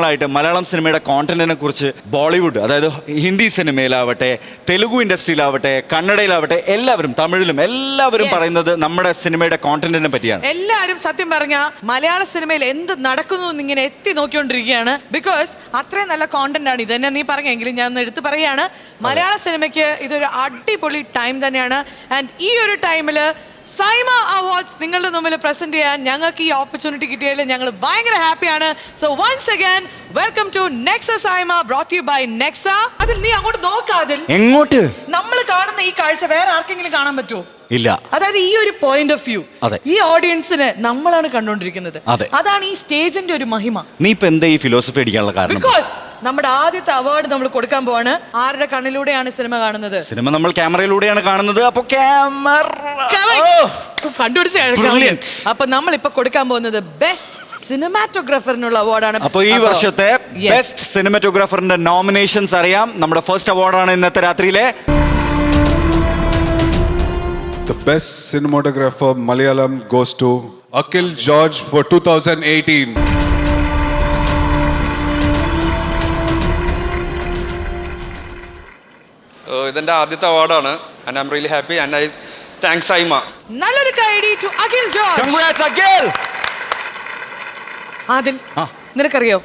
വർഷങ്ങളായിട്ട് മലയാളം സിനിമയുടെ കോണ്ടന്റിനെ കുറിച്ച് ബോളിവുഡ്, അതായത് ഹിന്ദി സിനിമയിലാവട്ടെ, തെലുഗു ഇൻഡസ്ട്രിയിലാവട്ടെ, കന്നഡയിലാവട്ടെ, എല്ലാവരും തമിഴിലും എല്ലാവരും പറയുന്നത് നമ്മുടെ സിനിമയുടെ കോണ്ടന്റിനെ പറ്റിയാണ്. എല്ലാവരും സത്യം പറഞ്ഞ മലയാള സിനിമയിൽ എന്ത് നടക്കുന്നു എന്നിങ്ങനെ എത്തി നോക്കിക്കൊണ്ടിരിക്കുകയാണ്. ബിക്കോസ് അത്രയും നല്ല കോണ്ടന്റ് ആണ്. ഇത് തന്നെ നീ പറഞ്ഞെങ്കിലും ഞാൻ ഒന്ന് എടുത്ത് പറയാണ്, മലയാള സിനിമയ്ക്ക് ഇതൊരു അടിപൊളി ടൈം തന്നെയാണ്. ആൻഡ് ഈ ഒരു ടൈമിൽ സൈമ അവാർഡ്സ് നിങ്ങളുടെ മുമ്പിൽ പ്രസന്റ് ചെയ്യാൻ ഞങ്ങൾക്ക് ഈ ഓപ്പർച്യൂണിറ്റി കിട്ടിയതിൽ ഞങ്ങൾ ഭയങ്കര ഹാപ്പിയാണ്. So once again welcome to Nexa SIIMA, brought you by Nexa. അതിൽ നീ അങ്ങോട്ട് നോക്കാതിൽ എങ്ങോട്ട് നമ്മൾ കാണുന്ന ഈ കാഴ്ച വേറെ ആർക്കെങ്കിലും കാണാൻ പറ്റുമോ? ഇല്ല. അതായത് ഈ ഒരു പോയിന്റ് ഓഫ് വ്യൂ ഈ ഓഡിയൻസിന് നമ്മളാണ് കണ്ടുകൊണ്ടിരിക്കുന്നത്. അതാണ് ഈ സ്റ്റേജിന്റെ ഒരു മഹിമ. നീ ഇപ്പൊ എന്താ ഈ ഫിലോസഫി അടിക്കാനുള്ള കാരണം? ബിക്കോസ് നമ്മുടെ ആദ്യത്തെ അവാർഡ് നമ്മൾ കൊടുക്കാൻ പോവാണ്. ആരുടെ കണ്ണിലൂടെയാണ് സിനിമ കാണുന്നത്? സിനിമ നമ്മൾ ക്യാമറയിലൂടെയാണ് കാണുന്നത്. അപ്പൊ അപ്പൊ നമ്മൾ ഇപ്പൊ കൊടുക്കാൻ പോകുന്നത് ബെസ്റ്റ് സിനിമാറ്റോഗ്രാഫറിനുള്ള അവാർഡാണ്. അപ്പൊ ഈ വർഷത്തെ ബെസ്റ്റ് സിനിമാറ്റോഗ്രാഫറിന്റെ നോമിനേഷൻസ് അറിയാം. നമ്മുടെ ഫസ്റ്റ് അവാർഡാണ് ഇന്നത്തെ രാത്രിയിലെ. The best cinematographer Malayalam goes to Akhil George for 2018. ഇതെന്റെ ആദ്യത്തെ അവാർഡാണ്. and I'm really happy and I thank SIIMA. നല്ലൊരു കൈയടി to Akhil George. Congrats Akhil. Adil, നിനക്കറിയോ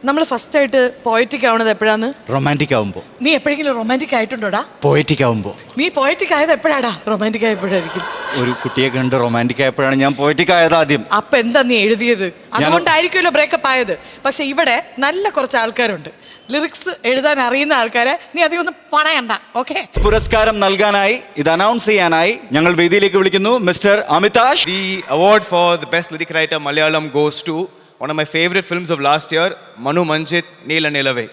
നമ്മൾ ഫസ്റ്റ് ആയിട്ട് പോയറ്റിക് ആവുന്നത് എപ്പോഴാണ്? റൊമാൻറ്റിക് ആവുമ്പോ. നീ എപ്പോഴെങ്കിലും റൊമാൻറ്റിക് ആയിട്ടുണ്ടോടാ? പോയറ്റിക് ആവുമ്പോ. നീ പോയറ്റിക് ആയത് എപ്പോഴാടാ? റൊമാൻറ്റിക് ആയപ്പോഴായിരിക്കും. ഒരു കുട്ടിയെ കണ്ട് റൊമാൻറ്റിക് ആയപ്പോഴാണ് ഞാൻ പോയറ്റിക് ആയത് ആദ്യം. അപ്പൊ എന്താ നീ എഴുതിയത്? അതുകൊണ്ടായിരിക്കുമല്ലോ ബ്രേക്കപ്പ് ആയത്. പക്ഷെ ഇവിടെ നല്ല കുറച്ച് ആൾക്കാരുണ്ട്, ലിറിക്സ് എഴുതാൻ അറിയുന്ന ആൾക്കാരെ. നീ അധികം ഒന്നും പണയണ്ട. ഓക്കെ, പുരസ്കാരം നൽകാനായി, ഇത് അനൗൺസ് ചെയ്യാനായി ഞങ്ങൾ വേദിയിലേക്ക് വിളിക്കുന്നു mister അമിതാഷ്. The award for the best lyric writer Malayalam goes to one of my favorite films of last year, Manu Manjit, Neela Nilavai.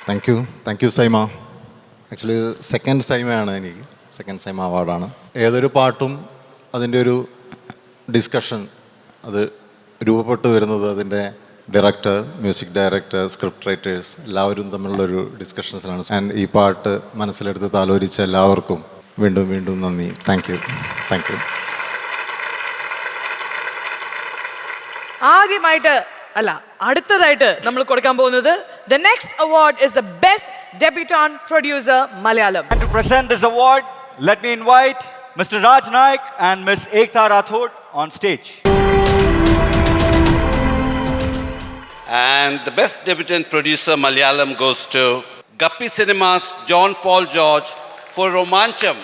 Thank you SIIMA. Actually second സൈമയാണ് എനിക്ക്. സെക്കൻഡ് സൈമ അവാർഡാണ്. ഏതൊരു പാട്ടും അതിൻ്റെ ഒരു ഡിസ്കഷൻ അത് രൂപപ്പെട്ടു വരുന്നത് അതിൻ്റെ director, music director, script writers എല്ലാവരും തമ്മിലുള്ളൊരു ഡിസ്കഷൻസിലാണ്. ആൻഡ് ഈ പാട്ട് മനസ്സിലെടുത്ത് താലോലിച്ച എല്ലാവർക്കും വീണ്ടും വീണ്ടും നന്ദി. Thank you. ആദ്യമായിട്ട് അല്ല, അടുത്തതായിട്ട് നമ്മൾ കൊടുക്കാൻ പോകുന്നത് the next award is the best debutant producer Malayalam. And to present this award, let me invite Mr. Raj Naik and Ms. Ekta Rathod on stage. And the best debutant producer Malayalam goes to Guppy Cinemas John Paul George for Romancham.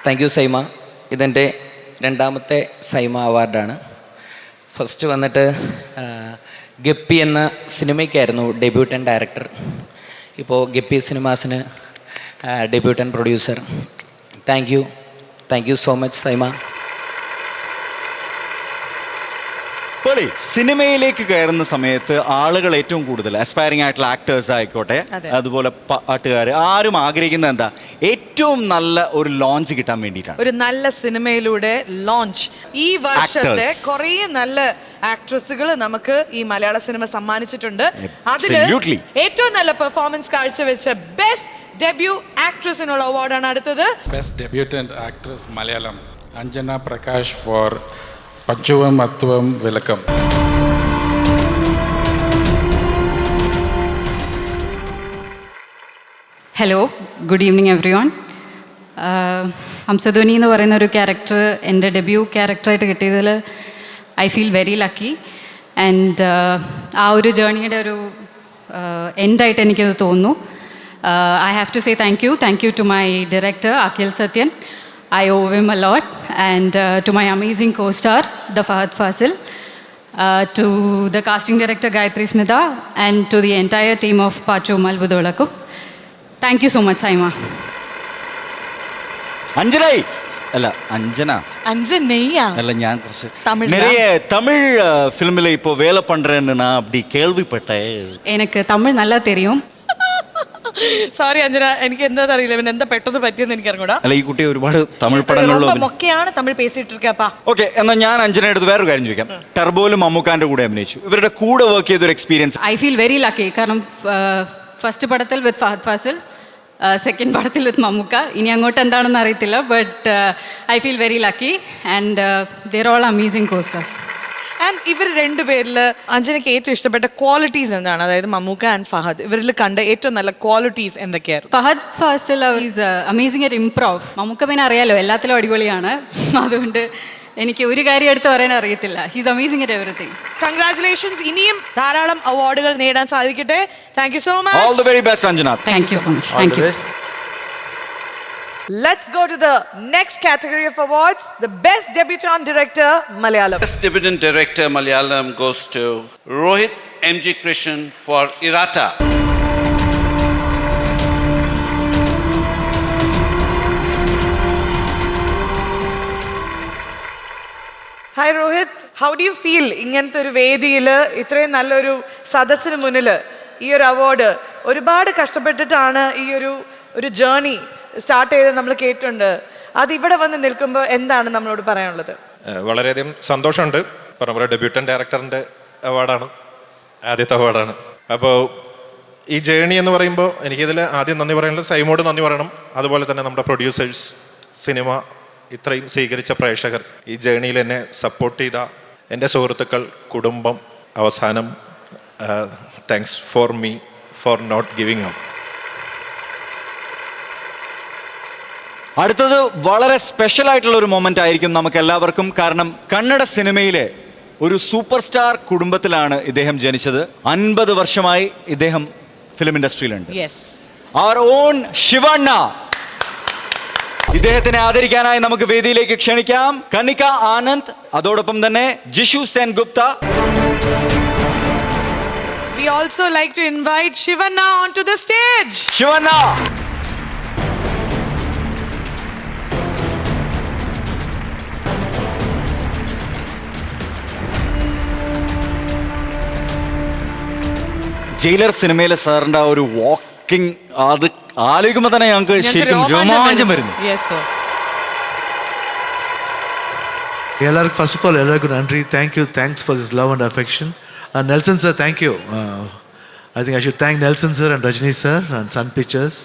Thank you SIIMA. ഇതെൻ്റെ രണ്ടാമത്തെ SIIMA അവാർഡാണ്. First വന്നിട്ട് ഗപ്പി എന്ന സിനിമയ്ക്കായിരുന്നു debutant director. ഇപ്പോൾ ഗപ്പി സിനിമാസിന് debutant producer. Thank you so much SIIMA. Pearle, സിനിമയിലേക്ക് കയറുന്ന സമയത്ത് ആളുകൾ ഏറ്റവും കൂടുതൽ അസ്പയറിംഗ് ആയിട്ടുള്ള ആക്ടേഴ്സ് ആയിക്കോട്ടെ, അതുപോലെ പാട്ടുകാർ, ആരും ആഗ്രഹിക്കുന്നത് എന്താ? ഏറ്റവും നല്ല ഒരു ലോഞ്ച് കിട്ടാൻ വേണ്ടിയിട്ടാണ്. ഒരു നല്ല സിനിമയിലൂടെ ലോഞ്ച്. ഈ വർഷത്തെ കുറേ നല്ല ആക്ട്രസുകൾ നമുക്ക് ഈ മലയാള സിനിമ സമ്മാനിച്ചിട്ടുണ്ട്. അതില് ഏറ്റവും നല്ല പെർഫോമൻസ് കാഴ്ചവെച്ച ബെസ്റ്റ് ഡെബ്യൂ ആക്ട്രസിനുള്ള അവാർഡാണ് അടുത്തത്. Best debutant actress Malayalam Anjana Prakash for പഞ്ചുവം അത്വം വിലക്കം. Hello, good evening everyone. Hamsadhwani എന്ന് പറയുന്ന ഒരു ക്യാരക്ടർ എൻ്റെ ഡെബ്യൂ ക്യാരക്ടറായിട്ട് കിട്ടിയതിൽ I feel very lucky. And ആ ഒരു ജേർണിയുടെ ഒരു എൻഡായിട്ട് എനിക്കത് തോന്നുന്നു. I have to say thank you to my director Akhil Sathyan. I owe him a lot, and to my amazing co-star, the Fahad Fasil, to the casting director Gayatri Smita, and to the entire team of Pachu Malbudolaku. Thank you so much, SIIMA. അഞ്ജനായി അല്ല அஞ்சனையா அல்ல ஞான் കുറച്ച് நிறைய தமிழ் ஃபிலிமில் இப்போ வேலை பண்றேன்னு நான் அப்படி கேள்விப்பட்டேன். எனக்கு தமிழ் நல்லா தெரியும். സോറി അഞ്ജന, എനിക്ക് എന്താ അറിയില്ല, പിന്നെ എന്താ പെട്ടെന്ന് പറ്റിയെന്ന് എനിക്ക് അറിഞ്ഞൂടാ. അല്ല, ഈ കുട്ടി ഒരുപാട് തമിഴ് പടങ്ങളിലും ഒക്കെയാണ് തമിഴ് പേസിട്ടിരിക്കാപ്പാ. ഓക്കെ, എന്നാൽ ഞാൻ അഞ്ജന എടുത്ത് വേറൊരു കാര്യം ചോദിക്കാം. ടർബോയിലും മമ്മൂക്കാന്റെ കൂടെ അഭിനയിച്ചു. ഇവരുടെ കൂടെ വർക്ക് ചെയ്തൊരു experience. I feel very lucky. കാരണം ഫസ്റ്റ് പടത്തിൽ വിത്ത് ഫഹദ് ഫാസിൽ, സെക്കൻഡ് പടത്തിൽ വിത്ത് മമ്മൂക്ക. ഇനി അങ്ങോട്ട് എന്താണെന്ന് അറിയത്തില്ല, but I feel very lucky and there all amazing coasters. And ഇവർ രണ്ടുപേരിൽ അഞ്ജനയ്ക്ക് ഏറ്റവും ഇഷ്ടപ്പെട്ട ക്വാളിറ്റീസ് എന്താണ്? അതായത് മമ്മൂക്ക ആൻഡ് ഫഹദ്, ഇവരിൽ കണ്ട ഏറ്റവും നല്ല ക്വാളിറ്റീസ് എന്തൊക്കെയായിരുന്നു? Fahadh Faasil is amazing at improv. Mammukka പിന്നെ അറിയാലോ എല്ലാത്തിലും അടിപൊളിയാണ്. അതുകൊണ്ട് എനിക്ക് ഒരു കാര്യം എടുത്ത് പറയാൻ അറിയത്തില്ല. He's amazing at everything. Congratulations. ഇനിയും ധാരാളം അവാർഡുകൾ നേടാൻ സാധിക്കട്ടെ. Thank you so much. All the very best Anjana. Thank you so much. Thank you. Let's go to the next category of awards, the Best Debutant Director, Malayalam. Best Debutant Director Malayalam goes to Rohit M.G. Krishnan for Irata. Hi Rohit, how do you feel ഇങ്ങനത്തെ ഒരു വേദിയിൽ ഇത്രയും നല്ലൊരു സദസ്സിന് മുന്നിൽ ഈ ഒരു award? ഒരുപാട് കഷ്ടപ്പെട്ടിട്ടാണ് ഈ ഒരു ജേർണി സ്റ്റാർട്ട് ചെയ്ത് നമ്മൾ കേട്ടിട്ടുണ്ട്. അത് ഇവിടെ വന്ന് നിൽക്കുമ്പോൾ എന്താണ് നമ്മളോട് പറയാനുള്ളത്? വളരെയധികം സന്തോഷമുണ്ട്. നമ്മുടെ ഡെബ്യൂട്ടൻ്റ് ഡയറക്ടറിൻ്റെ അവാർഡാണ്, ആദ്യത്തെ അവാർഡാണ്. അപ്പോൾ ഈ ജേണി എന്ന് പറയുമ്പോൾ എനിക്കിതിൽ ആദ്യം നന്ദി പറയാനുള്ളത് സൈമോട് നന്ദി പറയണം. അതുപോലെ തന്നെ നമ്മുടെ പ്രൊഡ്യൂസേഴ്സ്, സിനിമ ഇത്രയും സ്വീകരിച്ച പ്രേക്ഷകർ, ഈ ജേണിയിൽ എന്നെ സപ്പോർട്ട് ചെയ്ത എൻ്റെ സുഹൃത്തുക്കൾ, കുടുംബം, അവസാനം thanks for me for not giving up. അടുത്തത് വളരെ സ്പെഷ്യൽ ആയിട്ടുള്ള ഒരു മൊമെന്റ് ആയിരിക്കും നമുക്ക് എല്ലാവർക്കും. കാരണം കന്നഡ സിനിമയിലെ ഒരു സൂപ്പർ സ്റ്റാർ കുടുംബത്തിലാണ് ഇദ്ദേഹം ജനിച്ചത്. 50 വർഷമായി ഇദ്ദേഹം ഫിലിം ഇൻഡസ്ട്രിയിലുണ്ട്. Our own Shivanna. ഇദ്ദേഹത്തിനെ ആദരിക്കാനായി നമുക്ക് വേദിയിലേക്ക് ക്ഷണിക്കാം കനിക ആനന്ദ്, അതോടൊപ്പം തന്നെ Jishu Sengupta. We also like to invite Shivanna onto the stage. Shivanna. Jailer സിനിമയിലെ സാറിന്റെ ഒരു വാക്കിംഗ്, അത് ആലോചിക്കുമ്പോൾ തന്നെ ഞങ്ങൾക്ക് ശരിക്കും രോമാഞ്ചം വരുന്നു. എല്ലാവർക്കും ഫസ്റ്റ് ഓഫ് ഓൾ എല്ലാവർക്കും നന്ദി. Thanks for this love and affection. Nelson sir, thank you. I think I should thank Nelson sir and Rajani sir and Sun Pictures.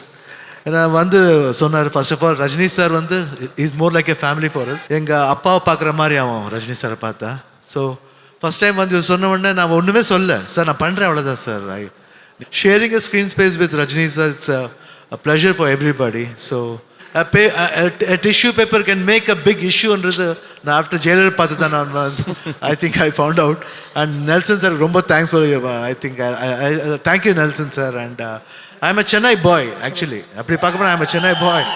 And வந்து சொன்னார், first of all Rajini sir வந்து is more like a family for us. எங்கள் அப்பாவை பார்க்குற மாதிரி அவன் ரஜினி சாரை பார்த்தா. ஸோ ஃபஸ்ட் டைம் வந்து சொன்ன உடனே நான் ஒன்றுமே சொல்ல, சார் நான் பண்ணுறேன் அவ்வளோதான் sir. Sharing a screen space with Rajini sir, it's a pleasure for everybody. So a tissue paper can make a big issue-ன்றது நான் ஆஃப்டர் ஜெயிலர் பார்த்து தான் நான் I think I found out. And Nelson sir ரொம்ப thanks சொல்லி I think thank you Nelson sir. And I am a Chennai bye actually. அப்படி பார்க்க போனால் I am a Chennai bye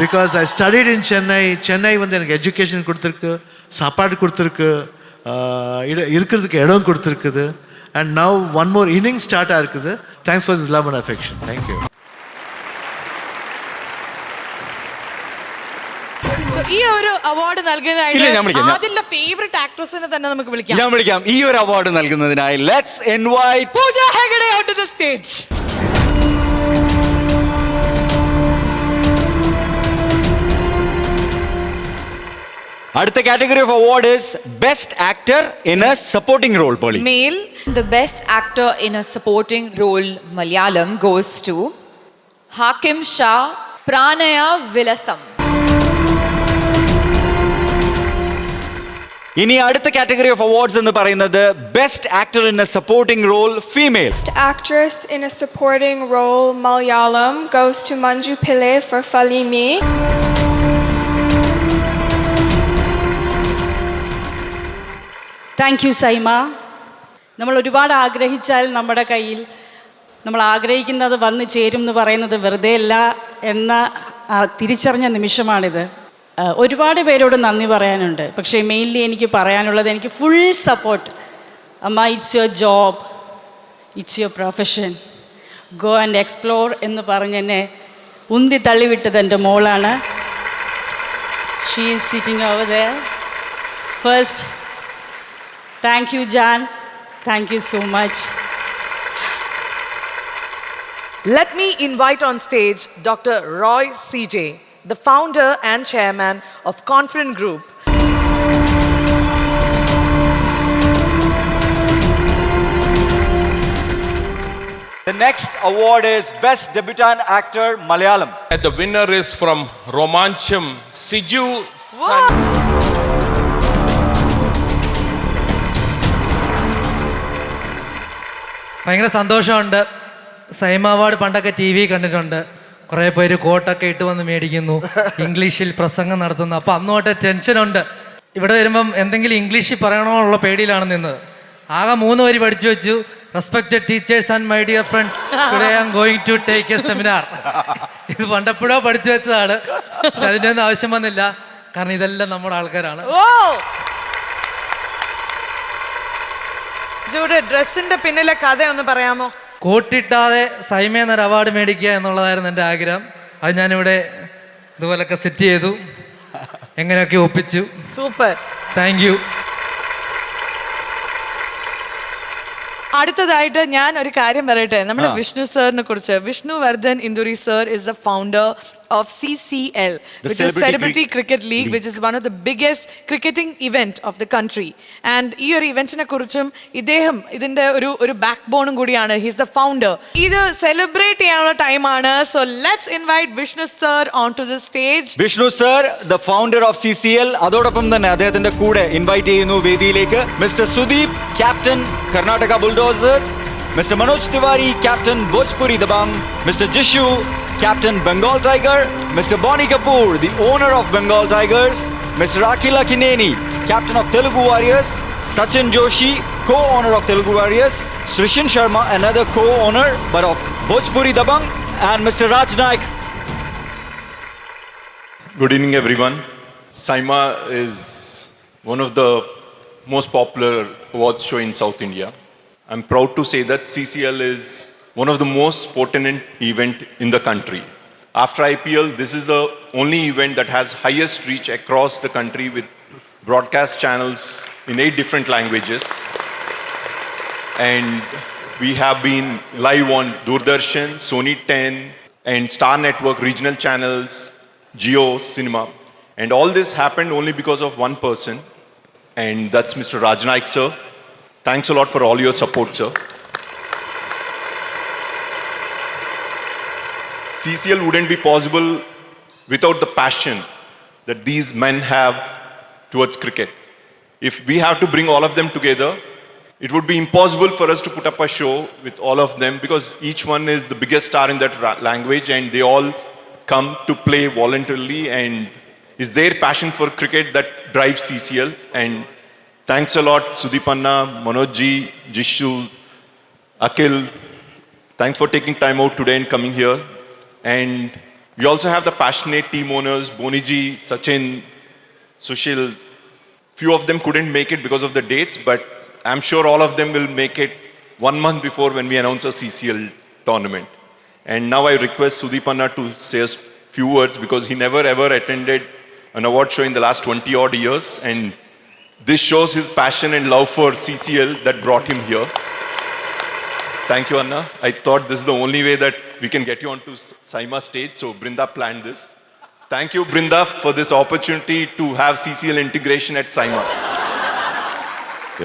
because I studied in Chennai. Chennai வந்து எனக்கு எஜுகேஷன் கொடுத்துருக்கு, சாப்பாடு கொடுத்துருக்கு, இருக்கிறதுக்கு இடம் கொடுத்துருக்குது. And now one more inning start ஆகிருக்குது. Thanks for this love and affection. Thank you. ഈ ഒരു അവാർഡ് നൽകുന്നതിനായിട്ട് ആദിലെ ഫേവറേറ്റ് ആക്ട്രസിനെ തന്നെ നമുക്ക് വിളിക്കാം. ഞാൻ വിളിക്കാം. ഈ ഒരു അവാർഡ് നൽകുന്നതിനായി let's invite Pooja Hegde on to the stage. അടുത്ത category of award is best actor in a supporting role. Pearle. Male. The best actor in a supporting role Malayalam goes to Hakim Shah, Pranaya Vilasam. ഇനി അടുത്ത category of awards എന്ന് പറയുന്നത് best actor in a supporting role female. Best actress in a supporting role Malayalam goes to Manju Pillai for Falimi. Thank you Saima. നമ്മൾ ഒരുപാട് ആഗ്രഹിച്ചാൽ നമ്മുടെ കയ്യിൽ നമ്മൾ ആഗ്രഹിക്കുന്നത് വന്നു ചേരും എന്ന് പറയുന്നത് വെറുതെ അല്ല എന്ന തിരിച്ചറിഞ്ഞ നിമിഷമാണിത്. ഒരുപാട് പേരോട് നന്ദി പറയാനുണ്ട്. പക്ഷേ മെയിൻലി എനിക്ക് പറയാനുള്ളത്, എനിക്ക് ഫുൾ സപ്പോർട്ട്. അമ്മ, it's your job, it's your profession, go and explore എന്ന് പറഞ്ഞെന്നെ ഉന്തി തള്ളിവിട്ടത് എൻ്റെ മോളാണ്. She is sitting over there. First, thank you ജാൻ, thank you so much. Let me invite on stage Dr. Roy CJ, the founder and chairman of Confident Group. The next award is Best Debutant Actor Malayalam. And the winner is from Romancham, Siju. ഭയങ്കര സന്തോഷമുണ്ട്. Saima award പണ്ടൊക്കെ T V കണ്ടിട്ടുണ്ട്. കുറേ പേര് കോട്ടൊക്കെ ഇട്ട് വന്ന് മേടിക്കുന്നു, ഇംഗ്ലീഷിൽ പ്രസംഗം നടത്തുന്നു. അപ്പോൾ അന്ന് തൊട്ട് ടെൻഷനുണ്ട്. ഇവിടെ വരുമ്പം എന്തെങ്കിലും ഇംഗ്ലീഷിൽ പറയണമെന്നുള്ള പേടിയിലാണ് നിന്നത്. ആകെ 3 വരി പഠിച്ചു വെച്ചു. Respected teachers and my dear friends, today I am going to take a seminar. ഇത് പണ്ടെപ്പോഴോ പഠിച്ചു വെച്ചതാണ്. പക്ഷെ അതിൻ്റെ ഒന്നും ആവശ്യം വന്നില്ല, കാരണം ഇതെല്ലാം നമ്മുടെ ആൾക്കാരാണ്. ജൂഡ്, ഡ്രസ്സിന്റെ പിന്നിലെ കഥ ഒന്ന് പറയാമോ? കോട്ടിട്ടാതെ സൈമ എന്നൊരു അവാർഡ് മേടിക്കുക എന്നുള്ളതായിരുന്നു എൻ്റെ ആഗ്രഹം. അത് ഞാനിവിടെ ഇതുപോലൊക്കെ സെറ്റ് ചെയ്തു, എങ്ങനെയൊക്കെ ഒപ്പിച്ചു. Super, thank you. അടുത്തതായിട്ട് ഞാൻ ഒരു കാര്യം പറയട്ടെ. നമ്മുടെ വിഷ്ണു സാറിനെ കുറിച്ച്. Vishnu Vardhan Induri sir is the founder of CCL, which is Celebrity Cricket League, which is one of the biggest cricketing event of the country. And ഈ ഒരു ഇവന്റിനെ കുറിച്ചും ഇദ്ദേഹം ഇതിന്റെ ഒരു ബാക്ക് ബോണും കൂടിയാണ്. His the founder. ഇത് സെലിബ്രേറ്റ് ചെയ്യാനുള്ള ടൈമാണ്. So let's invite Vishnu sir on to the stage. Vishnu sir, the founder of CCL. അതോടൊപ്പം തന്നെ അദ്ദേഹത്തിന്റെ കൂടെ ഇൻവൈറ്റ് ചെയ്യുന്നു വേദിയിലേക്ക് mister Sudeep, captain Karnataka Bulldozers, Mr. Manoj Tiwari, Captain Bhojpuri Dabang, Mr. Jishu, Captain Bengal Tiger, Mr. Bonnie Kapoor, the owner of Bengal Tigers, Mr. Akila Kineni, Captain of Telugu Warriors, Sachin Joshi, co-owner of Telugu Warriors, Srishin Sharma, another co-owner but of Bhojpuri Dabang, and Mr. Raj Naik. Good evening, everyone. SIIMA is one of the most popular awards show in South India. I'm proud to say that CCL is one of the most pertinent event in the country. After IPL, this is the only event that has highest reach across the country with broadcast channels in 8 different languages. And we have been live on Doordarshan, Sony 10, and Star Network regional channels, Jio Cinema. And all this happened only because of one person, and that's Mr. Raj Naik, sir. Thanks a lot for all your support, sir. CCL wouldn't be possible without the passion that these men have towards cricket. If we have to bring all of them together, it would be impossible for us to put up a show with all of them, because each one is the biggest star in that language, and they all come to play voluntarily, and it's their passion for cricket that drives CCL. And thanks a lot, Sudeepanna, Manojji, Jishu, Akil. Thanks for taking time out today and coming here. And we also have the passionate team owners, Boniji, Sachin, Sushil. Few of them couldn't make it because of the dates, but I'm sure all of them will make it 1 month before when we announce a CCL tournament. And now I request Sudeepanna to say a few words, because he never ever attended an award show in the last 20 odd years. And this shows his passion and love for CCL that brought him here. Thank you, Anna. I thought this is the only way that we can get you onto SIIMA stage, so Brinda planned this. Thank you, Brinda, for this opportunity to have CCL integration at SIIMA.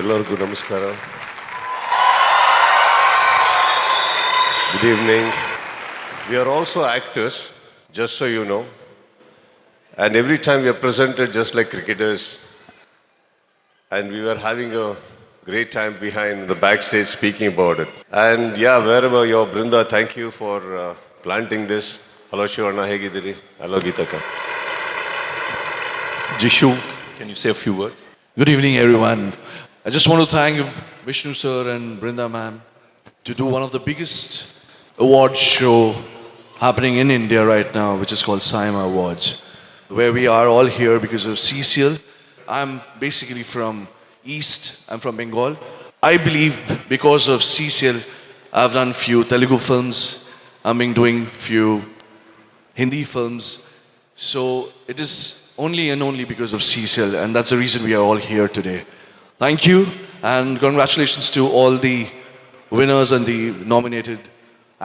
Ellarku namaskaram. Good evening. We are also actors, just so you know. And every time we are presented just like cricketers. And we were having a great time behind the backstage speaking about it. And yeah, wherever you're, Brinda, thank you for planting this. Hello, Shivanna, hegidiri. Hello, Geetaka. Jishu, can you say a few words? Good evening, everyone. I just want to thank Vishnu sir and Brinda ma'am to do one of the biggest award show happening in India right now, which is called SIIMA Awards, where we are all here because of CCL. I'm basically from East, I'm from Bengal. I believe because of CCL, I've done few Telugu films, I've been doing few Hindi films. So it is only and only because of CCL, and that's the reason we are all here today. Thank you, and congratulations to all the winners and the nominated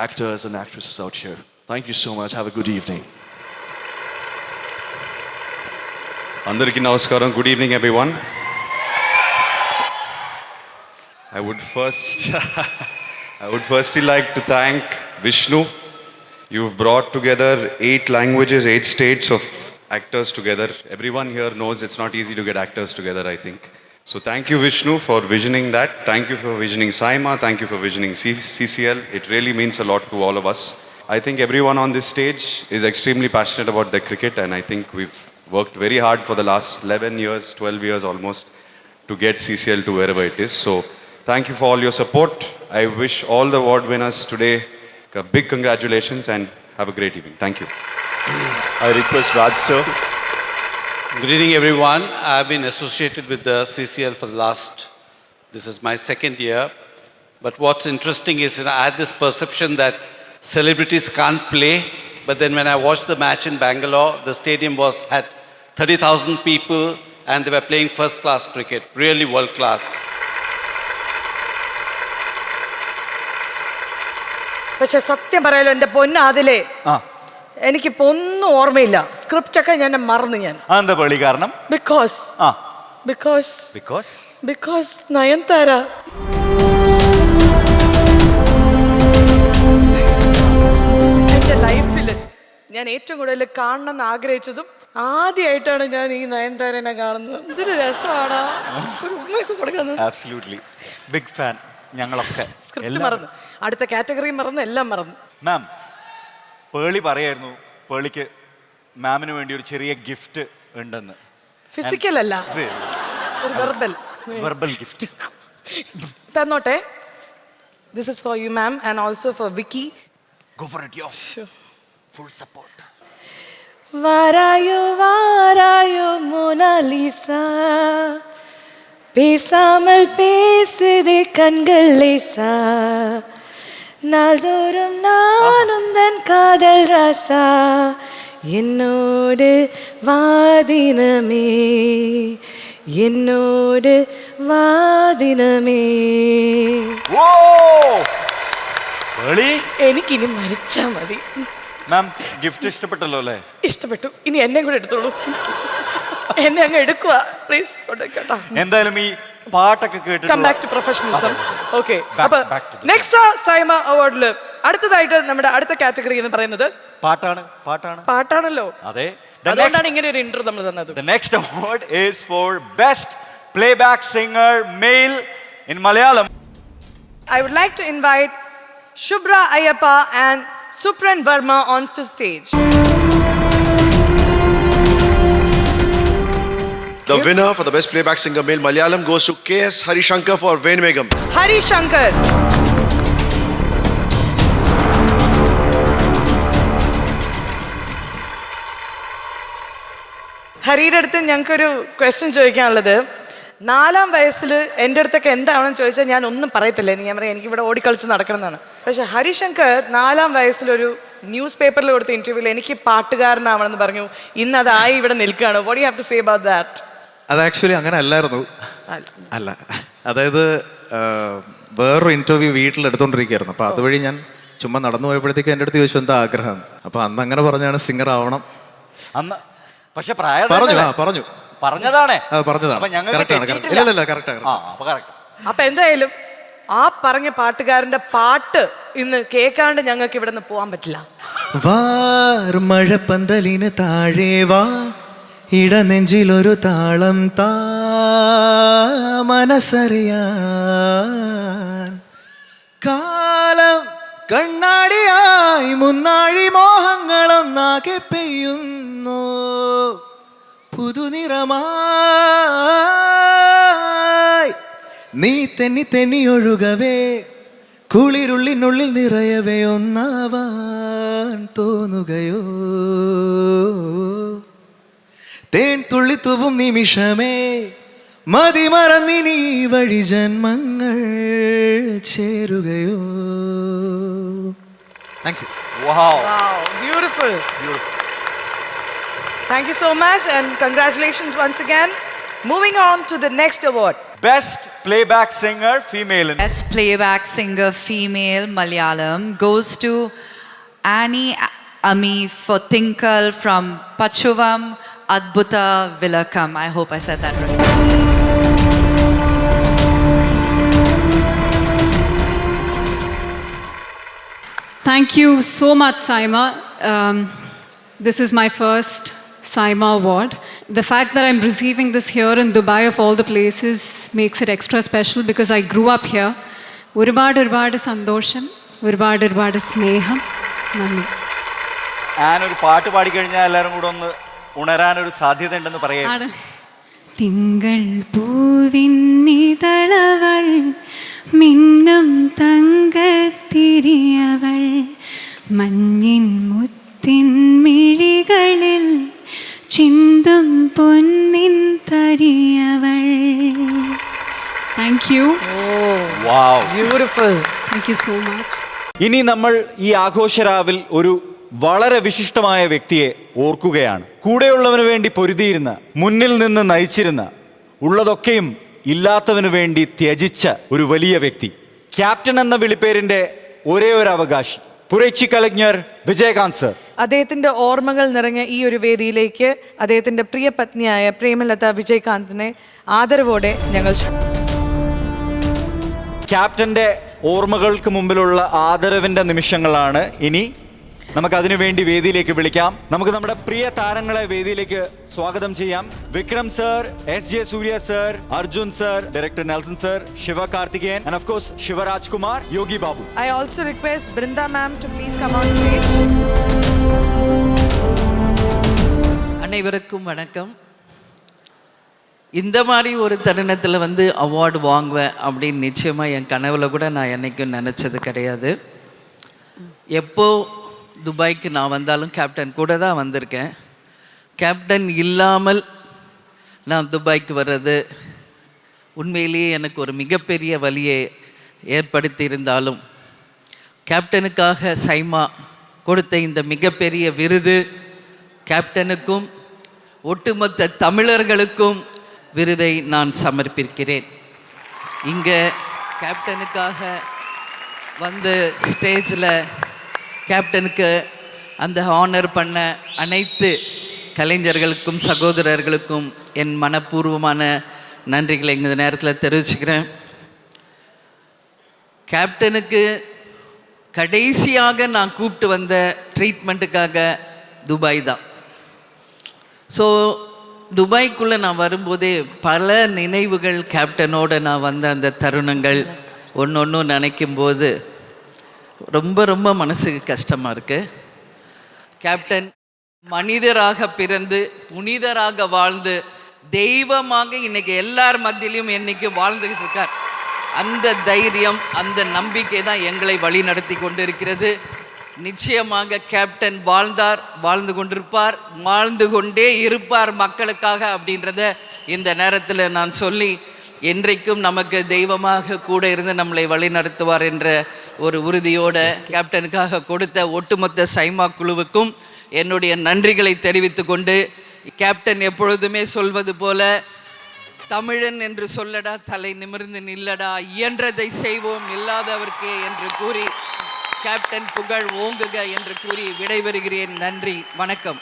actors and actresses out here. Thank you so much. Have a good evening. Andariki namaskaram. Good evening, everyone. I would firstly like to thank Vishnu. You've brought together 8 languages, 8 states of actors together. Everyone here knows it's not easy to get actors together, I think. So thank you, Vishnu, for visioning that. Thank you for visioning SIIMA. Thank you for visioning CCL. It really means a lot to all of us. I think everyone on this stage is extremely passionate about the cricket, and I think we've worked very hard for the last 11 years, 12 years almost, to get CCL to wherever it is. So thank you for all your support. I wish all the award winners today a big congratulations and have a great evening. Thank you. I request Raj sir. Good evening, everyone. I've been associated with the CCL for the this is my 2nd year. But what's interesting is I had this perception that celebrities can't play. But then when I watched the match in Bangalore, the stadium had 30,000 people and they were playing first-class cricket, really world-class. പക്ഷെ സത്യം പറയാലോ എൻ്റെ പൊന്നാതിലേ, എനിക്കിപ്പോ ഒന്നും ഓർമ്മയില്ല. Script ഒക്കെ ഞാൻ മറന്നു. എന്താ പേളി കാരണം? ബിക്കോസ് നയൻതാര. എൻ്റെ ലൈഫിൽ ഞാൻ ഏറ്റവും കൂടുതൽ കാണണമെന്ന് ആഗ്രഹിച്ചതും ആദ്യമായിട്ടാണ് ഞാൻ ഈ നയൻതാരനെ കാണുന്നത്. എന്തൊരു രസമാടാ, ഒരു ഉമ്മയൊക്കെ കൊടുക്കുന്നത്. ആബ്സല്യൂട്ട്ലി ബിഗ് ഫാൻ ഞങ്ങളൊക്കെ. സ്ക്രിപ്റ്റ് മറന്നു, അടുത്ത കാറ്റഗറി മറന്നു, എല്ലാം മറന്നു. മാം, പേളി പറയായിരുന്നു പേളിക്ക് മാമിന് വേണ്ടി ഒരു ചെറിയ ഗിഫ്റ്റ് ഉണ്ടെന്ന്. ഫിസിക്കൽ അല്ല, ഒരു വെർബൽ ഗിഫ്റ്റ് തന്നോട്ടെ. This is for you ma'am and also for Vicky. Go for it. Yo full support. വാരായോ വാരായോ മൊനാലിസ, பேசாமல் பேசுதே கண்கள் லேசா, நாள்தோறும் நான் உந்தன் காதல் ராசா, என்னோடு வாதினமே, என்னோடு വാദിനമേ. എനിക്കിനി മരിച്ചാ മതി. മാം, ഗിഫ്റ്റ് ഇഷ്ടപ്പെട്ടല്ലോ അല്ലേ? ഇഷ്ടപ്പെട്ടു. ഇനി എന്നെ കൂടെ എടുത്തോളൂ. എന്നെ അങ്ങ് എടുക്കുക പ്ലീസ്. എന്തായാലും ഈ പാട്ടൊക്കെ കേട്ടിട്ട് come back to professionalism. Okay, അപ്പോൾ നെക്സ്റ്റ് സൈമ അവാർഡില് അടുത്തതായിട്ട് നമ്മുടെ അടുത്ത കാറ്റഗറി എന്ന് പറയുന്നത് പാട്ടാണല്ലോ. അതെ, അതുകൊണ്ടാണ് ഇങ്ങനെ ഒരു ഇന്റർവ്യൂ നമ്മൾ തന്നത്. The next award is for best playback singer male in Malayalam. I would like to invite Shubhra Ayyappa and Supran Verma onto stage. The winner for the best playback singer male Malayalam goes to K.S. Harishankar for Venmegam. Harishankar. ഹരിയുടെ അടുത്ത് ഞങ്ങൾക്കൊരു question ചോദിക്കാനുള്ളത്, 4-ാം വയസ്സിൽ എൻ്റെ അടുത്തൊക്കെ എന്താണെന്ന് ചോദിച്ചാൽ ഞാൻ ഒന്നും പറയത്തില്ല. ഞാൻ പറയാം എനിക്കിവിടെ ഓടിക്കളിച്ച് നടക്കണം എന്നാണ്. പക്ഷെ ഹരിശങ്കർ 4-ാം വയസ്സിലൊരു ന്യൂസ് പേപ്പറിൽ കൊടുത്ത ഇന്റർവ്യൂവിൽ എനിക്ക് പാട്ടുകാരനാവണമെന്ന് പറഞ്ഞു. ഇന്ന് അതായി ഇവിടെ നിൽക്കുകയാണ്. What you have to say about that? അത് ആക്ച്വലി അങ്ങനെ അല്ലായിരുന്നു. അല്ല, അതായത് വേറൊരു ഇന്റർവ്യൂ വീട്ടിലെടുത്തോണ്ടിരിക്കുകയായിരുന്നു. അപ്പോൾ അതുവഴി ഞാൻ ചുമ്മാ നടന്നു പോയപ്പോഴത്തേക്ക് എൻ്റെ അടുത്ത് ചോദിച്ചു എന്താ ആഗ്രഹം. അപ്പോൾ അന്ന് അങ്ങനെ പറഞ്ഞാണ് സിംഗർ ആവണം. അന്ന് പക്ഷെ പറഞ്ഞു പറഞ്ഞതാണ്. അപ്പൊ എന്തായാലും ആ പറഞ്ഞ പാട്ടുകാരന്റെ പാട്ട് ഇന്ന് കേൾക്കാണ്ട് ഞങ്ങൾക്ക് ഇവിടെ നിന്ന് പോകാൻ പറ്റില്ല. മഴപ്പന്തലിന് താഴെ വാ, ഇടനെഞ്ചിലൊരു താളം താ, മനസ്സറിയാൻ കാലം കണ്ണാടിയായി മുന്നാഴി മോഹങ്ങളൊന്നാകെ പെയ്യുന്നു, പുതുനിറമായി നീ തെന്നി തെന്നി ഒഴുകവേ, കുളിരുള്ളിനുള്ളിൽ നിറയവേ ഒന്നാവാൻ തോന്നുകയോ, തേൻ തുള്ളി തൂവും നിമിഷമേ മതിമറന്നിനി വഴി ജന്മങ്ങൾ ചേരുകയോ. Thank you. Wow, beautiful. Thank you so much and congratulations once again. Moving on to the next award. Best playback singer female. Best playback singer female Malayalam goes to Annie Ami for Tinkal from Pachuvam Adbhuta Vilakam. I hope I said that right. Thank you so much, SIIMA. This is my first SIIMA award. The fact that I'm receiving this here in Dubai of all the places makes it extra special because I grew up here. ഒരുപാട് സന്തോഷം, ഒരുപാട് സ്നേഹം. നന്ദി. ഒരു പാട്ട് പാടിക്കഴിഞ്ഞാൽ എല്ലാവരും കൂടെ ഒന്ന് ഉണരാനൊരു സാധ്യത ഉണ്ടെന്ന് പറയാം. തിങ്കൾ പൂവിന്നിതളവൾ മിന്നും തങ്കത്തിരിയവൾ മഞ്ഞിൻ മുത്തിൻ മിഴികളിൽ ചിന്തും പൊന്നിൻ തരിയവൾ. Thank you. Wow. Beautiful. Thank you so much. ഇനി നമ്മൾ ഈ ആഘോഷരാവിൽ ഒരു വളരെ വിശിഷ്ടമായ വ്യക്തിയെ ഓർക്കുകയാണ്. കൂടെയുള്ളവന് വേണ്ടി പൊരുതിയിരുന്ന, മുന്നിൽ നിന്ന് നയിച്ചിരുന്ന, ഉള്ളതൊക്കെയും ഇല്ലാത്തവന് വേണ്ടി ത്യജിച്ച ഒരു വലിയ വ്യക്തി. ക്യാപ്റ്റൻ എന്ന വിളിപ്പേരിന്റെ ഒരേ ഒരു അവകാശി പുരേച്ചി കലജ്ഞർ വിജയകാന്ത് സർ. അദ്ദേഹത്തിന്റെ ഓർമ്മകൾ നിറഞ്ഞ ഈ ഒരു വേദിയിലേക്ക് അദ്ദേഹത്തിന്റെ പ്രിയ പത്നിയായ പ്രേമലത വിജയകാന്തിനെ ആദരവോടെ ഞങ്ങൾ ക്യാപ്റ്റന്റെ ഓർമ്മകൾക്ക് മുമ്പിലുള്ള ആദരവിന്റെ നിമിഷങ്ങളാണ് ഇനി. നമുക്ക് അതിനു വേണ്ടി വേദിയിലേക്ക് വിളിക്കാം. നമുക്ക് നമ്മുടെ പ്രിയ താരങ്ങളെ വേദിയിലേക്ക് സ്വാഗതം ചെയ്യാം. Vikram sir, SJ Suriya sir, Arjun sir, director Nelson sir, Siva Karthikeyan and of course Shivaraj Kumar, Yogi Babu. I also request Brinda ma'am to please come on stage. அனைவருக்கும் வணக்கம். இந்த மாதிரி ஒரு தருணத்தில் அவார்டு வாங்குவேன் அப்படின்னு நிச்சயமாக என் கனவுல கூட நான் என்றைக்கும் நினச்சது கிடையாது. எப்போ துபாய்க்கு நான் வந்தாலும் கேப்டன் கூட தான் வந்திருக்கேன். கேப்டன் இல்லாமல் நான் துபாய்க்கு வர்றது உண்மையிலேயே எனக்கு ஒரு மிகப்பெரிய வலியை ஏற்படுத்தி இருந்தாலும் கேப்டனுக்காக SIIMA கொடுத்த இந்த மிகப்பெரிய விருது கேப்டனுக்கும் ஒட்டுமொத்த தமிழர்களுக்கும் விருதை நான் சமர்ப்பிக்கிறேன். இங்கே கேப்டனுக்காக ஸ்டேஜில் கேப்டனுக்கு அந்த ஹானர் பண்ண அனைத்து கலைஞர்களுக்கும் சகோதரர்களுக்கும் என் மனப்பூர்வமான நன்றிகளை இந்த நேரத்தில் தெரிவிச்சுக்கிறேன். கேப்டனுக்கு கடைசியாக நான் கூப்பிட்டு வந்த ட்ரீட்மெண்ட்டுக்காக துபாய் தான். ஸோ துபாய்க்குள்ளே நான் வரும்போதே பல நினைவுகள் கேப்டனோடு நான் வந்த அந்த தருணங்கள் ஒன்று நினைக்கும்போது ரொம்ப ரொம்ப மனசுக்கு கஷ்டமாக இருக்குது. கேப்டன் மனிதராக பிறந்து புனிதராக வாழ்ந்து தெய்வமாக இன்னைக்கு எல்லார் மத்தியிலையும் என்னைக்கு வாழ்ந்துகிட்டு இருக்கார். அந்த தைரியம் அந்த நம்பிக்கை தான் எங்களை வழி நடத்தி கொண்டு இருக்கிறது. நிச்சயமாக கேப்டன் வாழ்ந்தார், வாழ்ந்து கொண்டிருப்பார், வாழ்ந்து கொண்டே இருப்பார் மக்களுக்காக அப்படின்றத இந்த நேரத்தில் நான் சொல்லி என்றைக்கும் நமக்கு தெய்வமாக கூட இருந்து நம்மளை வழி நடத்துவார் என்ற ஒரு உறுதியோடு கேப்டனுக்காக கொடுத்த ஒட்டுமொத்த SIIMA குழுவுக்கும் என்னுடைய நன்றிகளை தெரிவித்து கொண்டு கேப்டன் எப்பொழுதுமே சொல்வது போல தமிழன் என்று சொல்லடா தலை நிமிர்ந்து நில்லடா இயன்றதை செய்வோம் இல்லாதவர்க்கே என்று கூறி கேப்டன் புகழ் ஓங்குக என்று கூறி விடைபெறுகிறேன். நன்றி, வணக்கம்.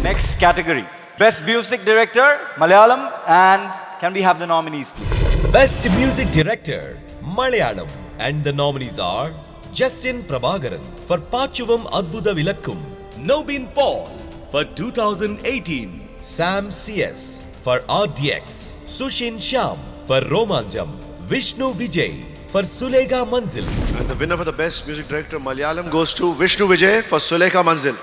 Next category, Best Music Director, Malayalam, and can we have the nominees please? Best Music Director, Malayalam, and the nominees are Justin Prabhakaran for Pachuvam Adbhuta Vilakkum, Nobin Paul for 2018, Sam CS for RDX, Sushin Sham for Romanjam, Vishnu Vijay for Sulega Manzil. And the winner for the Best Music Director, Malayalam, goes to Vishnu Vijay for Sulega Manzil.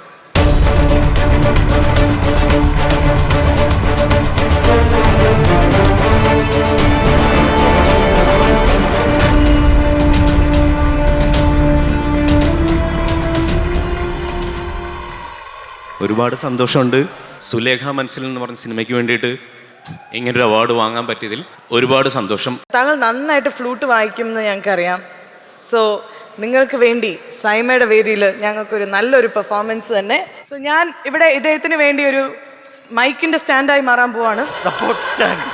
ഒരുപാട് സന്തോഷമുണ്ട്. സുലേഖ മനസ്സിൽ എന്ന് പറഞ്ഞ സിനിമയ്ക്ക് വേണ്ടിയിട്ട് ഇങ്ങനൊരു award വാങ്ങാൻ പറ്റിയതിൽ ഒരുപാട് സന്തോഷം. താങ്കൾ നന്നായിട്ട് ഫ്ലൂട്ട് വായിക്കുമെന്ന് ഞങ്ങൾക്കറിയാം. സോ നിങ്ങൾക്ക് വേണ്ടി സൈമയുടെ വേദിയിൽ ഞങ്ങൾക്കൊരു നല്ലൊരു പെർഫോമൻസ് തന്നെ. സോ ഞാൻ ഇവിടെ ഇദ്ദേഹത്തിന് വേണ്ടി ഒരു മൈക്കിന്റെ സ്റ്റാൻഡായി മാറാൻ പോവാണ്. Support stand.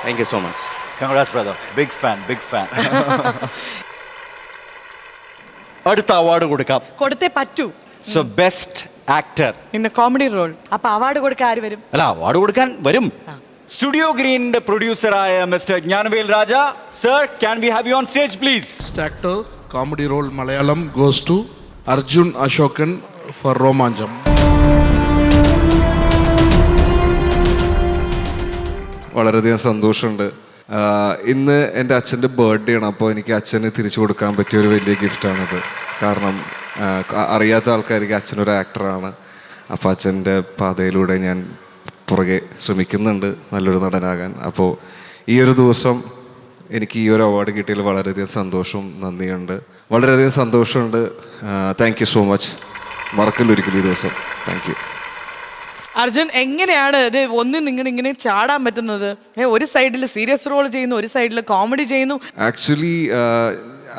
Thank you so much. Congrats, brother. Big fan, big fan. അടുത്ത അവാർഡ് കൊടുക്കാം. കൊടുത്തേ പറ്റൂ. So best actor in a comedy role. അപ്പൊ അവാർഡ് കൊടുക്കാൻ ആര് വരും? അല്ല, അവാർഡ് കൊടുക്കാൻ വരും സ്റ്റുഡിയോ ഗ്രീനിന്റെ പ്രൊഡ്യൂസറായ mister Gnanavel Raja. Sir, can we have you on stage please? Best actor comedy role Malayalam goes to Arjun Ashokan for Romancham. വളരെയധികം സന്തോഷമുണ്ട്. ഇന്ന് എൻ്റെ അച്ഛൻ്റെ ബർത്ത്ഡേ ആണ്. അപ്പോൾ എനിക്ക് അച്ഛന് തിരിച്ചു കൊടുക്കാൻ പറ്റിയ ഒരു വലിയ ഗിഫ്റ്റാണിത്. കാരണം അറിയാത്ത ആൾക്കാർക്ക് അച്ഛനൊരു ആക്ടറാണ്. അപ്പോൾ അച്ഛൻ്റെ പാതയിലൂടെ ഞാൻ പുറകെ ശ്രമിക്കുന്നുണ്ട് നല്ലൊരു നടനാകാൻ. അപ്പോൾ ഈ ഒരു ദിവസം എനിക്ക് ഈ ഒരു അവാർഡ് കിട്ടിയതിൽ വളരെയധികം സന്തോഷവും നന്ദിയുണ്ട്. വളരെയധികം സന്തോഷമുണ്ട്. Thank you so much. മറക്കില്ല ഒരിക്കലും ഈ ദിവസം. Thank you. അർജുൻ, എങ്ങനെയാണ് ഇത് ഒന്നും നിങ്ങൾ ഇങ്ങനെ ചാടാൻ പറ്റുന്നത്? ഒരു സൈഡിൽ സീരിയസ് റോൾ ചെയ്യുന്നു, ഒരു സൈഡിൽ കോമഡി ചെയ്യുന്നു. Actually,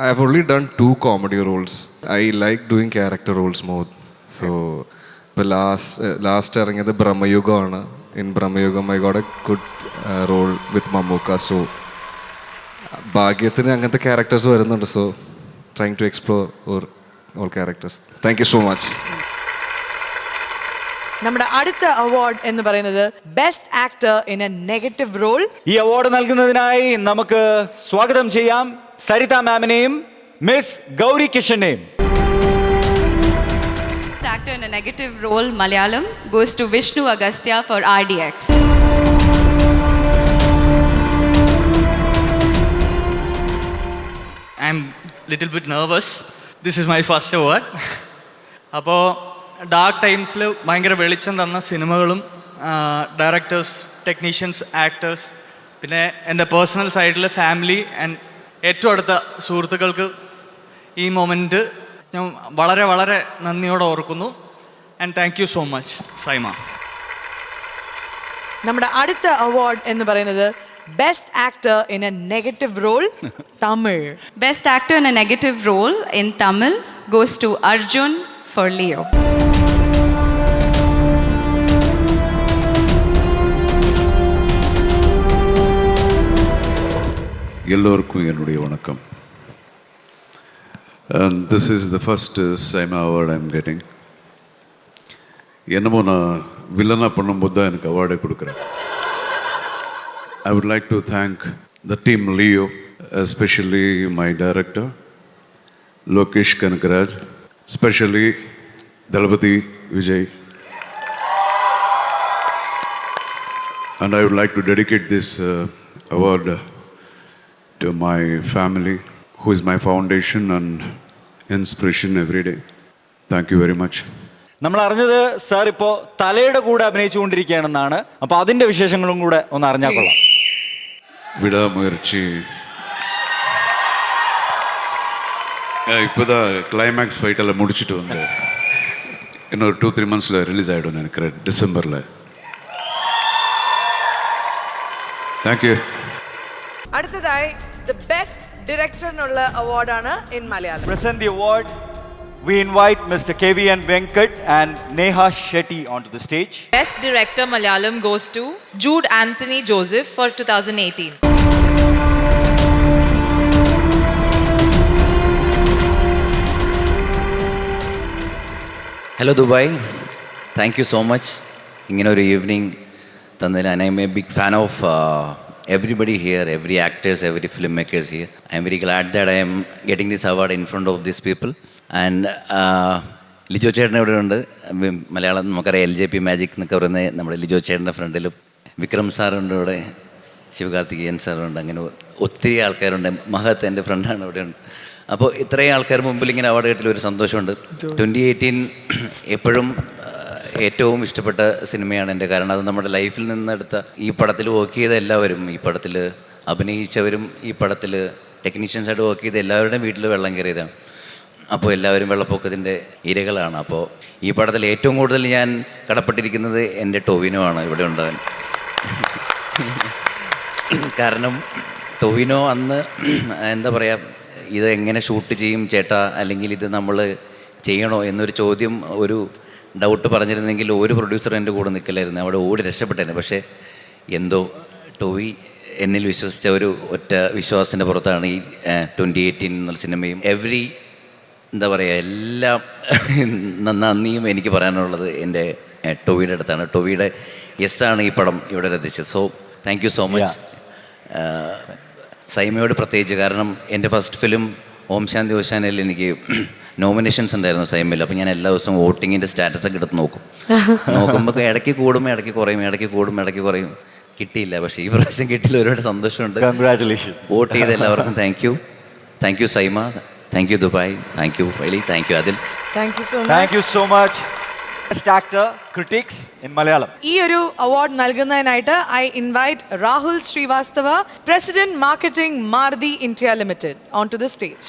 I have only done 2 comedy roles. I like doing character roles more. So, the last ഇറങ്ങിയത് ബ്രഹ്മയുഗമാണ്. In Bramayugam I got a good role with Mammootty. So, ഭാഗ്യത്തിന് അങ്ങനത്തെ ക്യാരക്ടേഴ്സ് വരുന്നുണ്ട്. So, trying to explore all characters. Thank you so much. നമ്മുടെ അടുത്ത award എന്ന് പറയുന്നത് best actor in a negative role. ഈ award നൽകുന്നതിനായി നമുക്ക് സ്വാഗതം ചെയ്യാം സരിത മാമിനെയും മിസ് ഗൗരി കിഷനെയും. Actor in a negative role Malayalam goes to Vishnu Agastya for RDX. I'm little bit nervous. This is my first award. അപ്പോൾ ഡാർക്ക് ടൈംസിൽ ഭയങ്കര വെളിച്ചം തന്ന സിനിമകളും ഡയറക്ടേഴ്സ്, ടെക്നീഷ്യൻസ്, ആക്ടേഴ്സ്, പിന്നെ എൻ്റെ പേഴ്സണൽ സൈഡിൽ ഫാമിലി ആൻഡ് ഏറ്റവും അടുത്ത സുഹൃത്തുക്കൾക്ക് ഈ മൊമെൻറ്റ് ഞാൻ വളരെ വളരെ നന്ദിയോടെ ഓർക്കുന്നു. And thank you so much SIIMA. നമ്മുടെ അടുത്ത അവാർഡ് എന്ന് പറയുന്നത് best actor in a negative role Tamil. Best actor in a negative role in Tamil goes to Arjun for Leo. எல்லோருக்கும் என்னுடைய வணக்கம். And this is the first SIIMA award I'm getting. என்னமோ நான் வில்லனாக பண்ணும்போது தான் எனக்கு அவார்டே கொடுக்குறேன். I would like to thank the team Leo, especially my director, Lokesh Kanakaraj, especially Dalapati Vijay. And I would like to dedicate this award to my family, who is my foundation and inspiration every day. Thank you very much. നമ്മൾ അറിഞ്ഞത് sir ഇപ്പോൾ തലയുടെ കൂടെ അഭിനയിച്ചുകൊണ്ടിരിക്കുകയാണെന്നാണ്. അപ്പോൾ അതിൻ്റെ വിശേഷങ്ങളും കൂടെ ഒന്ന് അറിഞ്ഞാൽ കൊള്ളാം. விடாமுயற்சி இப்போதான் கிளைமேக்ஸ் ஃபைட்டெல்லாம் முடிச்சுட்டு வந்தேன். இன்னொரு 2-3 monthஸில் ரிலீஸ் ஆகிடும் நினைக்கிறேன், டிசம்பரில். Thank you. അടുത്തതായി ദ ബെസ്റ്റ് ഡയറക്ടറിനുള്ള അവാർഡാണ് in Malayalam. Present the award. We invite Mr. KVN Venkat and Neha Shetty onto the stage. Best Director Malayalam goes to Jude Anthony Joseph for 2018. Hello Dubai. Thank you so much. ഇങ്ങനെ ഒരു evening തന്നതിൽ I am a big fan of everybody here, every actors, every filmmakers here. I am very glad that I am getting this award in front of these people. And Lijo ചേട്ടൻ ഇവിടെ ഉണ്ട്. മലയാളം നമുക്കറിയാം, LJP magic എന്നൊക്കെ പറയുന്നത് നമ്മുടെ ലിജോ ചേട്ടൻ്റെ ഫ്രണ്ടിലും വിക്രം സാറുണ്ട് ഇവിടെ, ശിവകാർത്തികേയൻ സാറുണ്ട്, അങ്ങനെ ഒത്തിരി ആൾക്കാരുണ്ട്. മഹത്ത് എൻ്റെ ഫ്രണ്ടാണ്, ഇവിടെ ഉണ്ട്. അപ്പോൾ ഇത്രയും ആൾക്കാർ മുമ്പിൽ ഇങ്ങനെ അവാർഡ് കിട്ടിയ ഒരു സന്തോഷമുണ്ട്. 2018 എപ്പോഴും ഏറ്റവും ഇഷ്ടപ്പെട്ട സിനിമയാണ് എൻ്റെ. കാരണം അത് നമ്മുടെ ലൈഫിൽ നിന്നെടുത്ത, ഈ പടത്തിൽ വർക്ക് ചെയ്ത എല്ലാവരും, ഈ പടത്തിൽ അഭിനയിച്ചവരും, ഈ പടത്തിൽ ടെക്നീഷ്യൻസായിട്ട് വർക്ക് ചെയ്ത എല്ലാവരുടെയും വീട്ടിൽ വെള്ളം കയറിയതാണ്. അപ്പോൾ എല്ലാവരും വെള്ളപ്പൊക്കത്തിൻ്റെ ഇരകളാണ്. അപ്പോൾ ഈ പടത്തിൽ ഏറ്റവും കൂടുതൽ ഞാൻ കടപ്പെട്ടിരിക്കുന്നത് എൻ്റെ ടൊവിനോ ആണ്, ഇവിടെ ഉണ്ടാകാൻ. കാരണം ടൊവിനോ അന്ന് എന്താ പറയുക, ഇത് എങ്ങനെ ഷൂട്ട് ചെയ്യും ചേട്ടാ, അല്ലെങ്കിൽ ഇത് നമ്മൾ ചെയ്യണോ എന്നൊരു ചോദ്യം, ഒരു ഡൗട്ട് പറഞ്ഞിരുന്നെങ്കിൽ ഒരു പ്രൊഡ്യൂസർ എൻ്റെ കൂടെ നിൽക്കില്ലായിരുന്നു, അവിടെ ഓടി രക്ഷപ്പെട്ടേനെ. പക്ഷേ എന്തോ ടൊവി എന്നിൽ വിശ്വസിച്ച ഒരു ഒറ്റ വിശ്വാസത്തിൻ്റെ പുറത്താണ് ഈ 2018 എന്നുള്ള സിനിമയും എന്താ പറയുക, എല്ലാം നന്ദിയും എനിക്ക് പറയാനുള്ളത് എൻ്റെ ടൊവിയുടെ അടുത്താണ്. ടൊവിയുടെ യെസ്സാണ് ഈ പടം ഇവിടെ എത്തിച്ചത്. So thank you so much. സൈമയോട് പ്രത്യേകിച്ച്, കാരണം എൻ്റെ ഫസ്റ്റ് ഫിലിം ഓം ശാന്തി ഓശാനയിൽ എനിക്ക് നോമിനേഷൻസ് ഉണ്ടായിരുന്നു സൈമയിൽ. അപ്പോൾ ഞാൻ എല്ലാ ദിവസവും വോട്ടിങ്ങിൻ്റെ സ്റ്റാറ്റസൊക്കെ എടുത്ത് നോക്കുമ്പോൾ ഇടയ്ക്ക് കൂടും, ഇടയ്ക്ക് കുറയും, ഇടയ്ക്ക് കൂടും, ഇടയ്ക്ക് കുറയും. കിട്ടിയില്ല, പക്ഷേ ഈ പ്രാവശ്യം കിട്ടിയില്ല. ഒരുപാട് സന്തോഷമുണ്ട്. കൺഗ്രാറ്റുലേഷൻ. വോട്ട് ചെയ്ത എല്ലാവർക്കും thank you. Thank you SIIMA, thank you Dubai, thank you വെളി, താങ്ക് യു അതിൽ. Thank you so much. Best actor critics in Malayalam. ഈ ഒരു അവാർഡ് നൽകുന്നതിനായിട്ട് I invite Rahul Srivastava, president marketing Maruti India limited, on to the stage.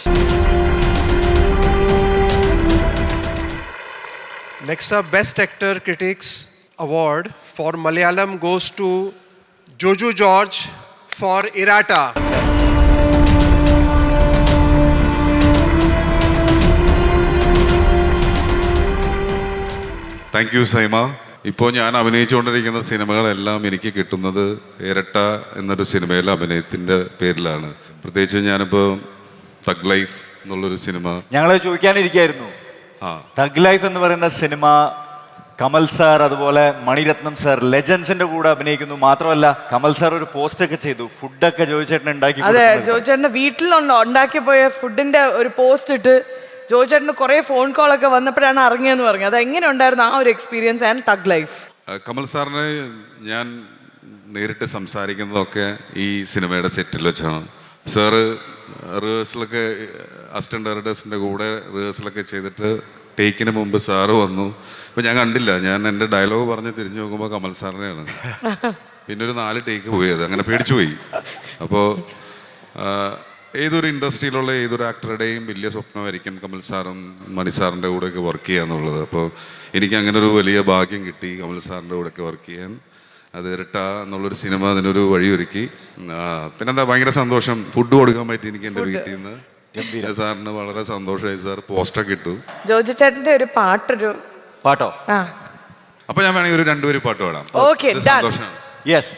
Next up, Best Actor Critics Award for Malayalam goes to Joju George for Irata. Thank you Saima. ഇപ്പോൾ ഞാൻ അഭിനയിച്ചുകൊണ്ടിരിക്കുന്ന സിനിമകളെല്ലാം എനിക്ക് കിട്ടുന്നത് ഇരട്ട എന്നൊരു സിനിമയിലെ അഭിനയത്തിൻ്റെ പേരിലാണ്. പ്രത്യേകിച്ച് ഞാനിപ്പോൾ തഗ് ലൈഫ് എന്നുള്ളൊരു സിനിമ ഞങ്ങൾ ചോദിക്കാനിരിക്കായിരുന്നു. തഗ് ലൈഫ് എന്ന് പറയുന്ന സിനിമ കമൽ സാർ അതുപോലെ മണിരത്നം സാർ ലെജൻസിന്റെ കൂടെ അഭിനയിക്കുന്നു. മാത്രമല്ല കമൽ സാർ ഒരു പോസ്റ്റ് ഒക്കെ ചെയ്തു, ഫുഡൊക്കെ ജോയിച്ചേട്ടൻ ഉണ്ടാക്കി. അതെ, ജോയിച്ചേട്ടന്റെ വീട്ടിൽ ഉണ്ടാക്കി പോയ ഫുഡിന്റെ ഒരു പോസ്റ്റ് ഇട്ട് ജോയിച്ചേട്ടന് കുറെ ഫോൺ കോൾ ഒക്കെ വന്നപ്പോഴാണ് അറിഞ്ഞതെന്ന് പറഞ്ഞു. അത് എങ്ങനെ ഉണ്ടായിരുന്നു ആ ഒരു experience and thug life? Kamal സാറിനെ ഞാൻ നേരിട്ട് സംസാരിക്കുന്നതൊക്കെ ഈ സിനിമയുടെ സെറ്റിൽ വെച്ചാണ്. സാറ് റിഹേഴ്സലൊക്കെ അസിസ്റ്റന്റ് ഡയറക്ടേഴ്സിൻ്റെ കൂടെ റിഹേഴ്സലൊക്കെ ചെയ്തിട്ട് ടേക്കിന് മുമ്പ് സാറ് വന്നു. അപ്പോൾ ഞാൻ കണ്ടില്ല, ഞാൻ എൻ്റെ ഡയലോഗ് പറഞ്ഞ് തിരിഞ്ഞു നോക്കുമ്പോൾ കമൽ സാറിനെയാണ്. പിന്നെ ഒരു 4 ടേക്ക് പോയത്, അങ്ങനെ പേടിച്ചു പോയി. അപ്പോൾ ഏതൊരു ഇൻഡസ്ട്രിയിലുള്ള ഏതൊരു ആക്ടറുടെയും വലിയ സ്വപ്നമായിരിക്കും കമൽ സാറും മണി സാറിൻ്റെ കൂടെയൊക്കെ വർക്ക് ചെയ്യുക എന്നുള്ളത്. അപ്പോൾ എനിക്ക് അങ്ങനെ ഒരു വലിയ ഭാഗ്യം കിട്ടി കമൽ സാറിൻ്റെ കൂടെയൊക്കെ വർക്ക് ചെയ്യാൻ. അത് ഇരട്ട എന്നുള്ളൊരു സിനിമ അതിനൊരു വഴിയൊരുക്കി. പിന്നെന്താ, ഭയങ്കര സന്തോഷം. ഫുഡ് കൊടുക്കാൻ പറ്റി എനിക്ക് എൻ്റെ വീട്ടിൽ നിന്ന്. സാറിന് വളരെ സന്തോഷമായി. സാർ പോസ്റ്റൊക്കെ ഇട്ടു. ജോജു ചേട്ടന്റെ ഒരു പാട്ടോ? അപ്പൊ ഞാൻ വേണമെങ്കിൽ ഒരു 2 വരി പാട്ട് പാടാം. സന്തോഷമാണ്. യെസ്.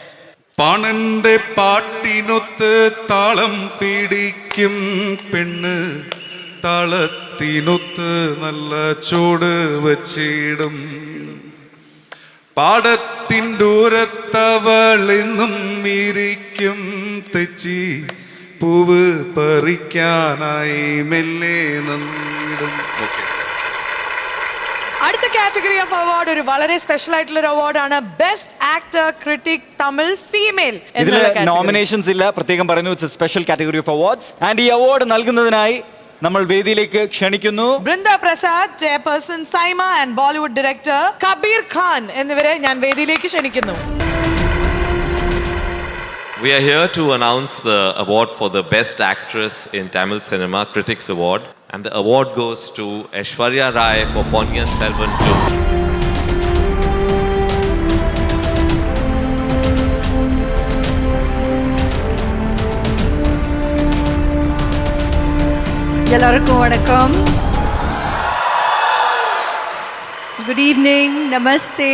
പണന്റെ പാട്ടിനൊത്ത് താളം പിടിക്കും പെണ്ണ്, താളത്തിനൊത്ത് നല്ല ചൂട് വച്ചിടും. പാടത്തിൻ്റൂരത്തവളെന്നും ഇരിക്കും തെച്ചി, പൂവ് പറിക്കാനായി മെല്ലെ നന്നിടും. അടുത്ത കാറ്റഗറി ഓഫ് അവാർഡ് ഒരു വളരെ സ്പെഷ്യൽ ആയിട്ടുള്ള ഒരു അവാർഡാണ് best actor critic Tamil female. ഇതിൽ നോമിനേഷൻസ് ഇല്ല, പ്രത്യേകം പറയുന്നു. It's a special category of awards. And ഈ അവാർഡ് നൽകുന്നതിനായി നമ്മൾ വേദിയിലേക്ക് ക്ഷണിക്കുന്നു Brinda Prasad, chairperson Saima and Bollywood director Kabir Khan എന്നിവരെ ഞാൻ വേദിയിലേക്ക് ക്ഷണിക്കുന്നു. We are here to announce the award for the Best Actress in Tamil Cinema, Critics Award. And the award goes to Aishwarya Rai for Ponniyin Selvan 2. எல்லாருக்கும் வணக்கம். Good evening, namaste.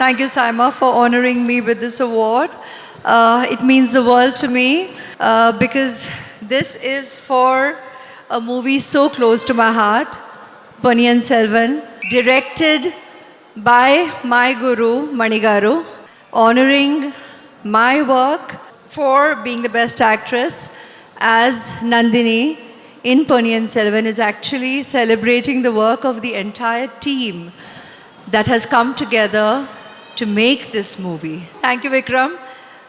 Thank you, SIIMA, for honoring me with this award. It means the world to me because this is for a movie so close to my heart, Ponniyin Selvan, directed by my guru, Manigaru, honoring my work for being the best actress as Nandini in Ponniyin Selvan is actually celebrating the work of the entire team that has come together to to make this movie. Thank you, Vikram,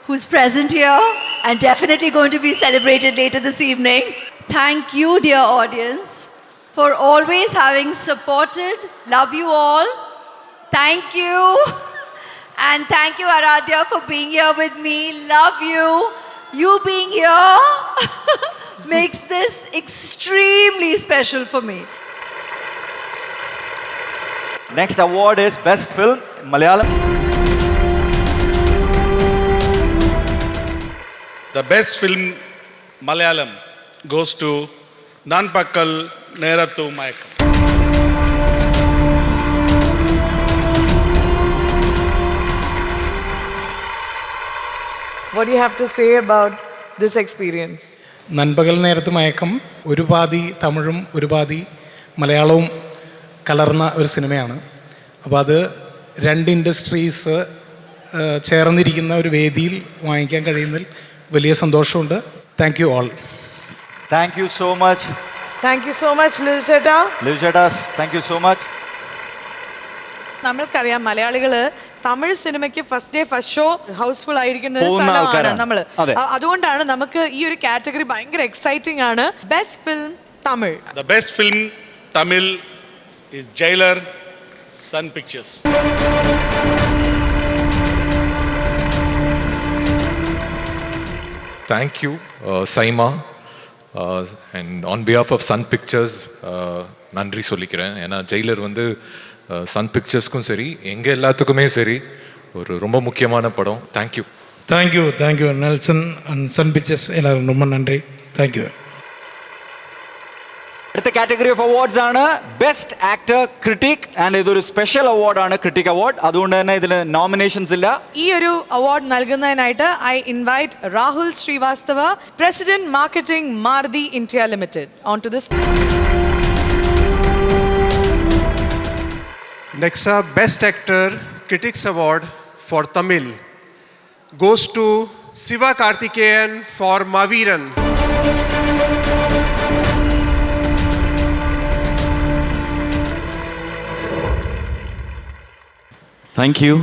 who's present here and definitely going to be celebrated later this evening. Thank you, dear audience, for always having supported. Love you all. Thank you. And thank you, Aradhya, for being here with me. Love you. You being here makes this extremely special for me. Next award is Best Film Malayalam. The best film Malayalam goes to Nanpakkal Nerathu Mayakam. What do you have to say about this experience? നൻപകൽ നേരത്ത് മയക്കം ഒരു പാതി തമിഴും ഒരു പാതി മലയാളവും കലർന്ന ഒരു സിനിമയാണ്. അപ്പോൾ അത് രണ്ട് ഇൻഡസ്ട്രീസ് ചേർന്നിരിക്കുന്ന ഒരു വേദിയിൽ വാങ്ങിക്കാൻ കഴിയുന്നതിൽ വലിയ സന്തോഷമുണ്ട്. Thank you all. Thank you so much. Thank you so much Liju ചേട്ടാ. ലിജു ചേട്ടാ, താങ്ക് യു സോ മച്ച്. നമ്മൾക്കറിയാം മലയാളികള് തമിഴ് സിനിമയ്ക്ക് first day first show housefull ആയിരിക്കുന്ന ഒരു സ്ഥലമാണ് നമ്മള്. അതുകൊണ്ടാണ് നമുക്ക് ഈ ഒരു കാറ്റഗറി ഭയങ്കര എക്സൈറ്റിംഗ് ആണ്. Best film Tamil. The best film Tamil is Jailer, Sun Pictures. Thank you, SIIMA, and on behalf of Sun Pictures, நன்றி சொல்லிக்கிறேன். ஏன்னா ஜெயிலர் வந்து சன் பிக்சர்ஸ்க்கும் சரி எங்கே எல்லாத்துக்குமே சரி ஒரு ரொம்ப முக்கியமான படம். Thank you. Thank you Nelson and Sun Pictures எல்லாரும் ரொம்ப நன்றி. தேங்க்யூ. അടുത്ത കാറ്റഗറി ഓഫ് അവാർഡ്സ് ആണ് ബെസ്റ്റ് ആക്ടർ ക്രിട്ടിക് ആൻഡ് ഇതൊരു സ്പെഷ്യൽ അവാർഡാണ്, ക്രിട്ടിക് അവാർഡ്. അതുകൊണ്ട് തന്നെ ഇതിൽ നോമിനേഷൻസ് ഇല്ല. ഈ ഒരു അവാർഡ് നൽകുന്നതിനായിട്ട് I invite Rahul Srivastava, president marketing Maruti India limited, on to this. Next up, Best Actor Critics Award for Tamil goes to Siva Karthikeyan for Maveeran. Thank you.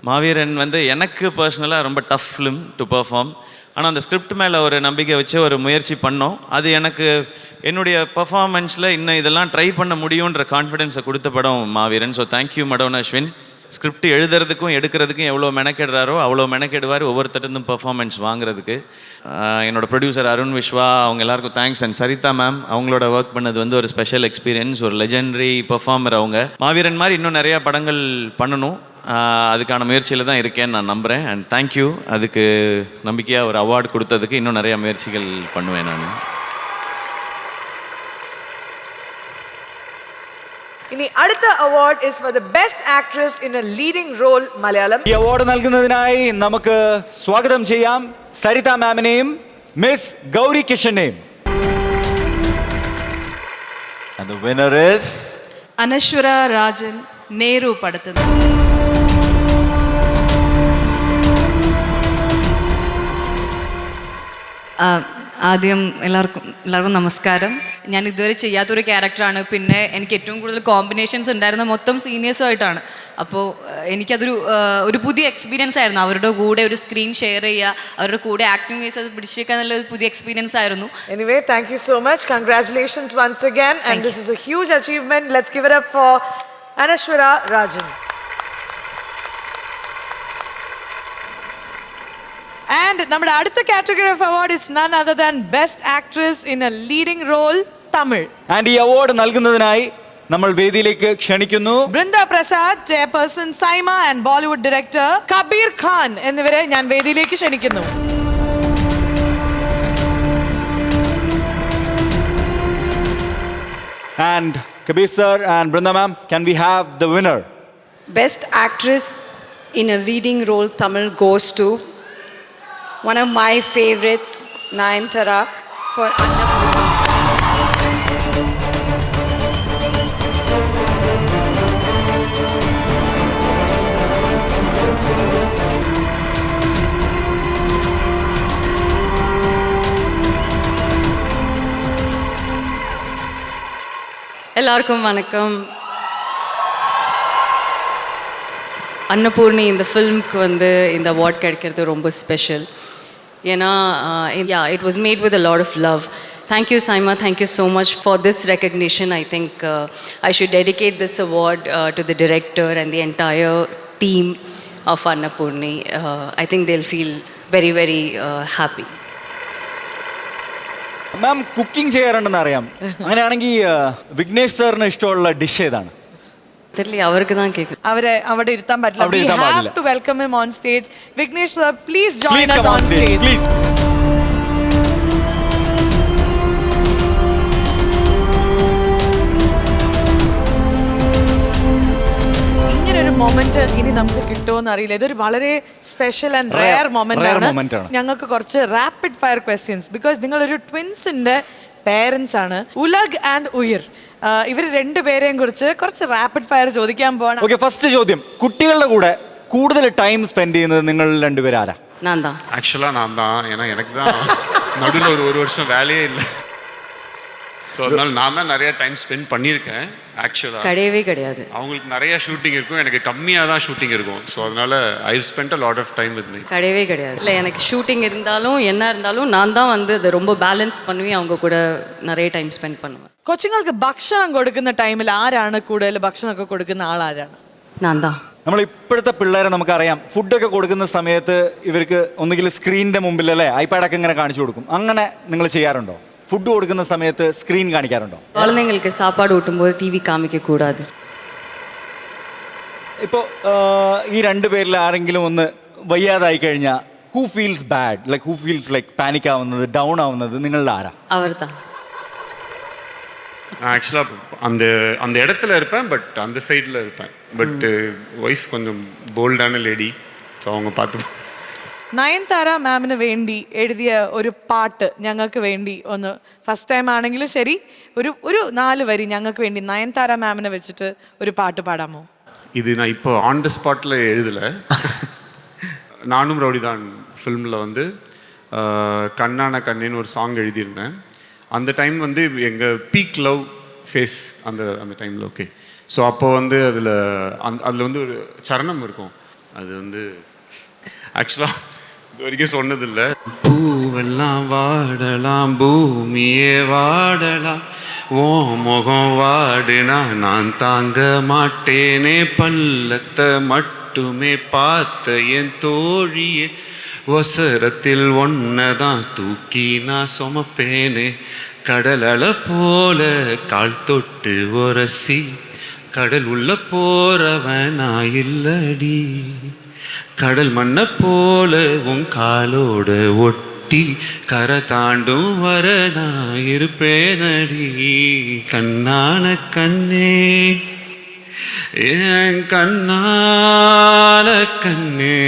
மாவீரன் வந்து எனக்கு பர்சனலாக ரொம்ப டஃப் ஃபிலிம் டு பெர்ஃபார்ம். ஆனால் அந்த ஸ்கிரிப்ட் மேலே ஒரு நம்பிக்கை வச்சு ஒரு முயற்சி பண்ணோம். அது எனக்கு என்னுடைய பர்ஃபார்மன்ஸில் இன்னும் இதெல்லாம் ட்ரை பண்ண முடியுன்ற கான்ஃபிடென்ஸை கொடுத்த படம் மாவீரன். So thank you மடோன் Ashwin. ஸ்கிரிப்ட் எழுதுறதுக்கும் எடுக்கிறதுக்கும் எவ்வளோ மெனக்கெடுறாரோ அவ்வளோ மெனக்கெடுவார் ஒவ்வொருத்தருந்தும் பெர்ஃபார்மன்ஸ் வாங்குறதுக்கு. என்னோட ப்ரொடியூசர் அருண் விஸ்வா, அவங்க எல்லாருக்கும் தேங்க்ஸ். அண்ட் சரிதா மேம், அவங்களோட ஒர்க் பண்ணது வந்து ஒரு ஸ்பெஷல் எக்ஸ்பீரியன்ஸ். ஒரு லெஜெண்டரி பெர்ஃபார்மர் அவங்க. மாவீரன் மாதிரி இன்னும் நிறையா படங்கள் பண்ணணும், அதுக்கான முயற்சியில் தான் இருக்கேன்னு நான் நம்புகிறேன். And thank you. அதுக்கு நம்பிக்கையாக ஒரு அவார்டு கொடுத்ததுக்கு இன்னும் நிறையா முயற்சிகள் பண்ணுவேன் நான். ഇനി അടുത്ത award is for the best actress in a leading role Malayalam. ഈ അവാർഡ് നൽകുന്നതിനായി നമുക്ക് സ്വാഗതം ചെയ്യാം സരിത മാമിനെയും മിസ് ഗൗരി കിഷനെയും. And the winner is Anaswara Rajan, Neru പടത്തത്. ആദ്യം എല്ലാവർക്കും നമസ്കാരം. ഞാൻ ഇതുവരെ ചെയ്യാത്തൊരു ക്യാരക്ടറാണ്. പിന്നെ എനിക്ക് ഏറ്റവും കൂടുതൽ കോമ്പിനേഷൻസ് ഉണ്ടായിരുന്ന മൊത്തം സീനിയേഴ്സുമായിട്ടാണ്. അപ്പോൾ എനിക്കതൊരു പുതിയ എക്സ്പീരിയൻസ് ആയിരുന്നു. അവരുടെ കൂടെ ഒരു സ്ക്രീൻ ഷെയർ ചെയ്യുക, അവരുടെ കൂടെ ആക്ടിംഗ് വേസ് അത് പിടിച്ചേക്കാൻ നല്ലൊരു പുതിയ എക്സ്പീരിയൻസ് ആയിരുന്നു. Anyway, thank you so much. Congratulations once again. And this is a huge achievement. Let's give it up for Anaswara Rajan. And നമ്മുടെ അടുത്ത category of award is none other than Best Actress in a Leading Role Tamil. And ഈ award നൽകുന്നതിനായി നമ്മൾ വേദിയിലേക്ക് ക്ഷണിക്കുന്നു Brinda Prasad, chairperson Saima and Bollywood director Kabir Khan എന്നിവരെ ഞാൻ വേദിയിലേക്ക് ക്ഷണിക്കുന്നു. And Kabir sir and Brinda ma'am, can we have the winner? Best Actress in a Leading Role Tamil goes to one of my favorites, Nayanthara, for எல்லாருக்கும் வணக்கம். அன்னபூர்ணி இந்த ஃபில்முக்கு வந்து இந்த அவார்ட் கிடைக்கிறது ரொம்ப ஸ்பெஷல். ஏன்னா it was made with a lot of love. Thank you, SIIMA. Thank you so much for this recognition. I think I should dedicate this award to the director and the entire team of Annapurni. I think they'll feel very, very happy. Ma'am cooking ചെയ്യാറുണ്ടെന്ന് അറിയാം. അങ്ങനെയാണെങ്കിൽ വിഘ്നേഷ് സാറിന് ഇഷ്ടമുള്ള dish ഏതാണ്? അവർക്ക് தான் கேட்கும். അവരെ അവിടെ ഇരുത്താൻ പറ്റില്ല. We have to welcome him on stage. Vignesh sir, please join us on stage. Please. ഇങ്ങനൊരു മൊമെന്റ് ഇനി നമുക്ക് കിട്ടുമോന്ന് അറിയില്ല. ഇതൊരു വളരെ സ്പെഷ്യൽ ആൻഡ് റെയർ മൊമെന്റ് ആണ്. ഞങ്ങൾക്ക് കുറച്ച് റാപ്പിഡ് ഫയർ ക്വസ്റ്റ്യൻസ് ബിക്കോസ് നിങ്ങളൊരു ട്വിൻസിന്റെ പേരൻസ് ആണ്. ഉലഗ് ആൻഡ് ഉയിർ, ഇവർ രണ്ടുപേരെയും കുറിച്ച് കുറച്ച് റാപ്പിഡ് ഫയർ ചോദിക്കാൻ പോവാണ്. ഓക്കെ, ഫസ്റ്റ് ചോദ്യം, കുട്ടികളുടെ കൂടെ കൂടുതൽ ടൈം സ്പെൻഡ് ചെയ്യുന്നത് നിങ്ങൾ രണ്ടുപേരും ആരാ? நான் தான். ஆக்சுவலாக நான் தான். ஏன்னா எனக்கு தான் நடுவில் ஒரு வருஷம் வேலையே இல்லை. ஸோ அதனால நான் தான் நிறைய டைம் ஸ்பெண்ட் பண்ணியிருக்கேன். ஆக்சுவலாக கிடையவே கிடையாது. அவங்களுக்கு நிறைய ஷூட்டிங் இருக்கும், எனக்கு கம்மியாக தான் ஷூட்டிங் இருக்கும். ஸோ அதனால I spend a lot of time with me. கிடையவே கிடையாது. இல்லை, எனக்கு ஷூட்டிங் இருந்தாலும் என்ன இருந்தாலும் நான் தான் வந்து அதை ரொம்ப பேலன்ஸ் பண்ணி அவங்க கூட நிறைய டைம் ஸ்பெண்ட் பண்ணுவேன். കൊച്ചുങ്ങൾക്ക് ഭക്ഷണം കൊടുക്കുന്ന ടൈമിൽ ആരാണ് കൂടുതൽ ഭക്ഷണമൊക്കെ കൊടുക്കുന്ന ആളാരാണ്? நான் தான். നമ്മൾ ഇപ്പോഴത്തെ പിള്ളേരെ നമുക്കറിയാം, ഫുഡൊക്കെ കൊടുക്കുന്ന സമയത്ത് ഇവർക്ക് ഒന്നുകിൽ സ്ക്രീനിന്റെ മുമ്പിൽ അല്ലേ ഐപാഡൊക്കെ ഇങ്ങനെ കാണിച്ചു കൊടുക്കും. അങ്ങനെ നിങ്ങൾ ചെയ്യാറുണ്ടോ? ഫുഡ് കൊടുക്കുന്ന സമയത്ത് സ്ക്രീൻ കാണിക്കാറുണ്ടോ? குழந்தைங்களுக்கு சாப்பாடு ஊட்டும்போது டிவி காமிக்க கூடாது. ഇപ്പോൾ ഈ രണ്ടുപേരിൽ ആരെങ്കിലും ഒന്ന് വയ്യാതായി കഴിഞ്ഞാൽ who feels bad, like who feels like panic ആവുന്നത്, ഡൗൺ ആവുന്നത് നിങ്ങളുടെ ആരാ? அவர் தான். நான் ஆக்சுவலாக அந்த இடத்துல இருப்பேன், பட் அந்த சைடில் இருப்பேன். பட் ஒய்ஃப் கொஞ்சம் போல்டான லேடி, ஸோ அவங்க பார்த்து. നയൻതാര മാമിന് വേണ്ടി എഴുതിയ ഒരു പാട്ട് ഞങ്ങൾക്ക് വേണ്ടി ഒന്ന്, ഫസ്റ്റ് ടൈം ആണെങ്കിലും ശരി, ഒരു 4 വരി ഞങ്ങൾക്ക് വേണ്ടി നയൻതാര മാമിനെ വെച്ചിട്ട് ഒരു പാട്ട് പാടാമോ? இது நான் இப்போ ஆன் த ஸ்பாட்டில் எழுதலை. நானும் ரவுடி தான் ஃபில்மில் வந்து கண்ணான கண்ணேன்னு ஒரு சாங் எழுதியிருந்தேன். அந்த டைம் வந்து எங்கள் பீக் லவ் ஃபேஸ் அந்த டைமில். ஓகே, ஸோ அப்போ வந்து அதில் வந்து ஒரு சரணம் இருக்கும். அது வந்து ஆக்சுவலாக இது வரைக்கும் சொன்னதில்லை. பூவெல்லாம் வாடலாம், பூமியே வாடலாம், ஓ முகம் வாடினா நான் தாங்க மாட்டேனே, பள்ளத்தை மட்டுமே பார்த்த என் தோழியே, ஒசரத்தில் ஒன்னதான் தூக்கி நான் சுமப்பேனே, கடலல போல கால் தொட்டு உரசி கடல் உள்ள போறவன் நான் இல்லடி, கடல் மண்ண போல உன் காலோட ஒட்டி கரை தாண்டும் வர நான் இருப்பேனடி, கண்ணான கண்ணே என் கண்ணான கண்ணே,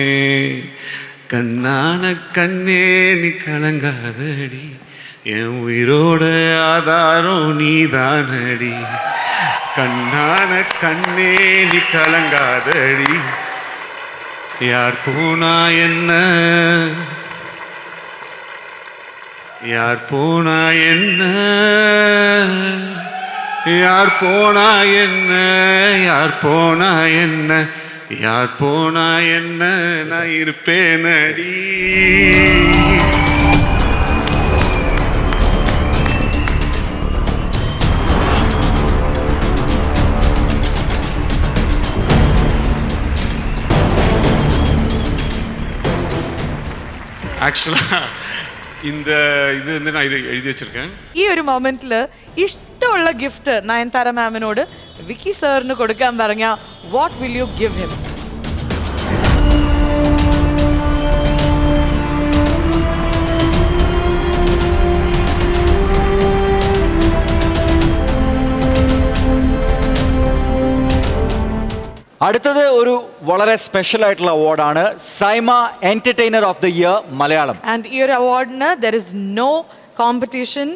கண்ணான கண்ணே நீ கலங்காதடி, என் உயிரோட ஆதாரம் நீதானடி, கண்ணான கண்ணே நீ கலங்காதடி, யார் போனா என்ன, யார் போனா என்ன, யார் போனா என்ன, யார் போனா என்ன, யார் போனா என்ன, நான் இருப்பேனடி. ஆக்சுவலாக இந்த இது வந்து நான் இது எழுதி வச்சிருக்கேன். ഈ ഒരു മൊമെന്റിൽ ഇഷ്ടമുള്ള ഗിഫ്റ്റ് നയൻതാര മാമിനോട് വിക്കി സാറിന് കൊടുക്കാൻ പറഞ്ഞ what will you give him? അടുത്തത് ഒരു വളരെ സ്പെഷ്യൽ ആയിട്ടുള്ള അവാർഡാണ് SIIMA entertainer of the year Malayalam. And ഈ ഒരു അവാർഡിന് there is no competition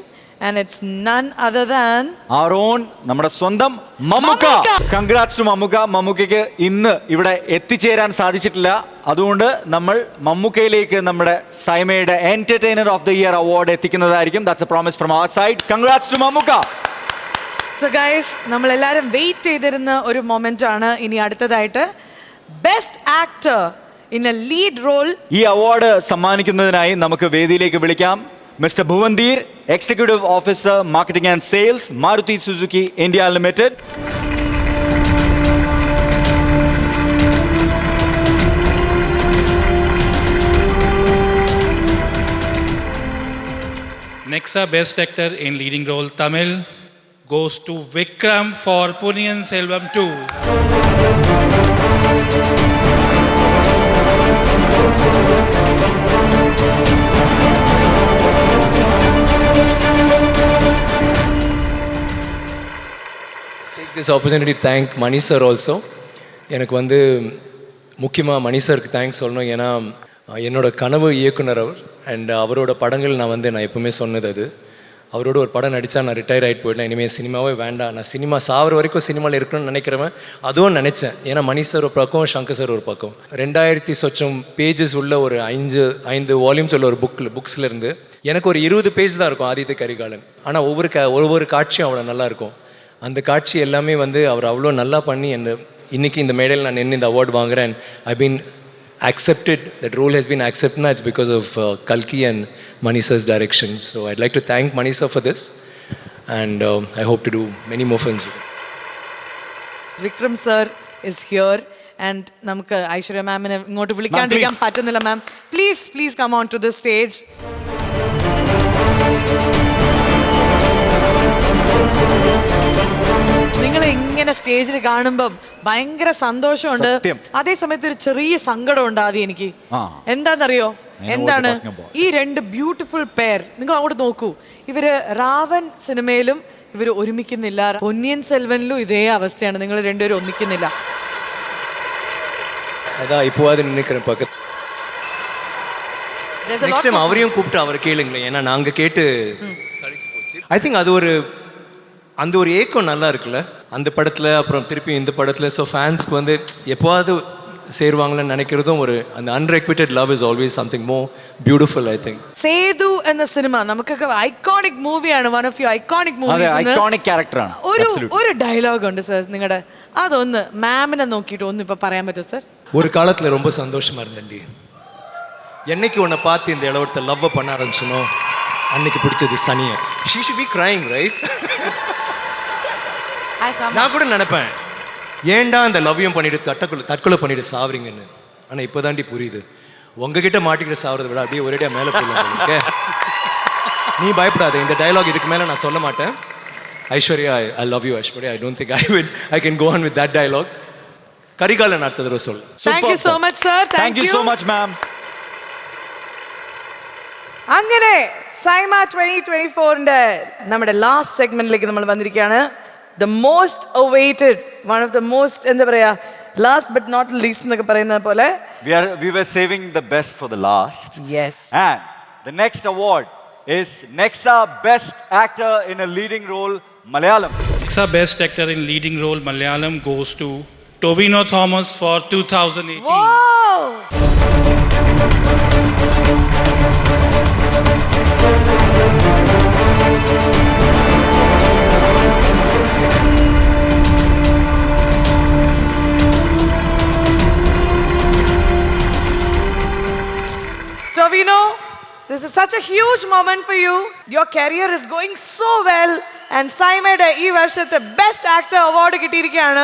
and it's none other than our own നമ്മുടെ സ്വന്തം മമ്മൂക്ക. Congrats to Mammukka. മമ്മൂക്കയ്ക്ക് ഇന്ന് ഇവിടെ എത്തിച്ചേരാൻ സാധിച്ചിട്ടില്ല, അതുകൊണ്ട് നമ്മൾ മമ്മൂക്കയിലേക്ക് നമ്മുടെ സൈമയുടെ entertainer of the year award എത്തിക്കുന്നതായിരിക്കും. That's a promise from our side. Congrats to Mammukka. So guys, നമ്മളെല്ലാവരും വെയിറ്റ് ചെയ്തിരുന്ന ഒരു മൊമെന്റ് ആണ് ഇനി അടുത്തതായിട്ട്. Best Actor in a Lead Role. ഈ അവാർഡ് സമ്മാനിക്കുന്നതിനായി നമുക്ക് വേദിയിലേക്ക് വിളിക്കാം മിസ്റ്റർ ഭുവന്തീർ, executive officer marketing and sales, Maruti Suzuki India limited. Next, Best Actor in Leading Role Tamil goes to Vikram for Ponniyin Selvam 2. Take this opportunity to thank Mani sir also. எனக்கு வந்து முக்கியமாக மணி சருக்கு thanks சொல்லணும். ஏன்னா என்னோட கனவு இயக்குனர் அவர். And அவரோட படங்கள் நான் எப்பவுமே சொன்னது அது. அவரோட ஒரு படம் நடித்தா நான் ரிட்டையர் ஆகிட்டு போயிட்டேன், இனிமேல் சினிமாவே வேண்டாம், நான் சினிமா சாகிற வரைக்கும் சினிமாவில் இருக்கணும்னு நினைக்கிறவன். அதுவும் நினச்சேன். ஏன்னா மணி சார் ஒரு பக்கம், சங்கர் சார் ஒரு பக்கம். 2000 சொச்சம் பேஜஸ் உள்ள ஒரு 5 வால்யூம்ஸ் உள்ள ஒரு புக்ஸில் இருந்து எனக்கு ஒரு 20 பேஜ் தான் இருக்கும் ஆதித்ய கரிகாலன். ஆனால் ஒவ்வொரு காட்சியும் அவ்வளோ நல்லா இருக்கும். அந்த காட்சி எல்லாமே அவர் அவ்வளோ நல்லா பண்ணி இன்னைக்கு இந்த மேடையில் நான் நின்று இந்த அவார்டு வாங்குறேன். I been accepted, that role has been accepted. It's because of Kalki and Mani sir's direction. So I'd like to thank Mani sir for this, and I hope to do many more films. Vikram sir is here, and namukku Aishwarya ma'am ne ingotu vilikkandirikkan pattunnilla ma'am. Please come on to the stage. നിങ്ങൾ ഇങ്ങനെ സ്റ്റേജിൽ കാണുമ്പോൾ ഭയങ്കര സന്തോഷമുണ്ട്, അതേ സമയത്ത് ഒരു ചെറിയ സങ്കടമുണ്ട് ആദ്യം എനിക്ക്. എന്താണെന്നറിയോ? എന്താണ്? ഈ 2 ബ്യൂട്ടിഫുൾ പെയർ നിങ്ങൾ അങ്ങോട്ട് നോക്കൂ. ഇവര് രാവൺ സിനിമയിലും ഇവർ ഒരുമിക്കുന്നില്ല, പൊന്നിയൻ സെൽവനിലും ഇതേ അവസ്ഥയാണ്, നിങ്ങൾ രണ്ടുപേരും ഒന്നിക്കുന്നില്ല. അതാ இப்போ அது நினைக்கிறேன் பக்கத்து. நெக்ஸ்ட் டைம் அவரையும் கூப்பிட்டு அவர் கேளுங்களேன், ஏன்னா நாங்கள் கேட்டு சலிச்சு போச்சு. ஐ திங்க் அது அந்த ஒரு ஏக்கம் நல்லா இருக்குல்ல அந்த படத்தில், அப்புறம் திருப்பி இந்த படத்தில். ஸோ ஃபேன்ஸ்க்கு எப்போவாது சேருவாங்களன்னு நினைக்கிறதும் அந்த unrequited love is always something more beautiful. I think Sethu എന്ന സിനിമ നമുക്കൊക്കെ ഐക്കോണിക് മൂവിയാണ്, one of you iconic movies. Iconic ക്യാരക്ടറാണ്. ഒരു ഡയലോഗ് ഉണ്ട് സർ നിങ്ങളുടെ, അതൊന്ന് മാമിനെ നോക്കിയിട്ട് ഒന്ന് ഇപ്പൊ പറയാൻ പറ്റുമോ സർ? ஒரு காலத்தில் ரொம்ப சந்தோஷமா இருந்தேன்டி, என்னைக்கு உன்னை பார்த்து இந்த இளவரத்தை லவ் பண்ண ஆரம்பிச்சனோ அன்னைக்கு பிடிச்சது சனியை. She should be crying right. நான் கூட நினைப்பேன், ஏன்டா இந்த லவ்யம் பண்ணிட்டு தற்கொலை பண்ணிட்டு சாவறீங்கன்னு. ஆனால் இப்போ தாண்டி புரியுது, உங்ககிட்ட மாட்டிக்கிட்டு சாவறதை விட அப்படியே ஒரேடியா மேலே போயிடலாம். நீ பயப்படாத, இந்த டயலாக் இதுக்கு மேலே நான் சொல்ல மாட்டேன். Aishwarya, I love you Aishwarya. I don't think I can go on with that dialogue. Karikalan அடுத்த தடவை சொல். Thank you so much sir. Thank you so much ma'am. അങ്ങനെ സൈമ 2024ന്റെ നമ്മുടെ ലാസ്റ്റ് സെഗ്മെന്റിലേക്ക് നമ്മൾ വന്നിരിക്കുകയാണ്. The most awaited, one of the most, എന്താ പറയാ, last but not least എന്നൊക്കെ പറയുന്നത് പോലെ we were saving the best for the last. Yes. And the next award is Nexa Best Actor in a Leading Role Malayalam. Nexa Best Actor in Leading Role Malayalam goes to Tovino Thomas for 2018. Wow! Tovino, this is such a huge moment for you. Your career is going so well, and SIIMA ഈ വർഷത്തെ best actor award കിട്ടിയിരിക്കുകയാണ്.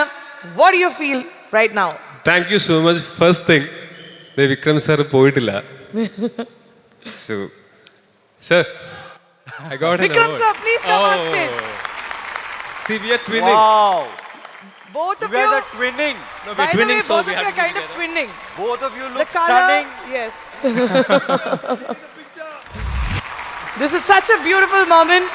What do you feel right now? Thank you so much. First thing, Vikram sir പോയിട്ടില്ല. So, sir, I got an Vikram award. sir, please come on stage. See, we are twinning. Wow. Both of you guys you are twinning. No, we're twinning, so we have to be kind of twinning. Both of you The look color, stunning. yes. This is such a beautiful moment.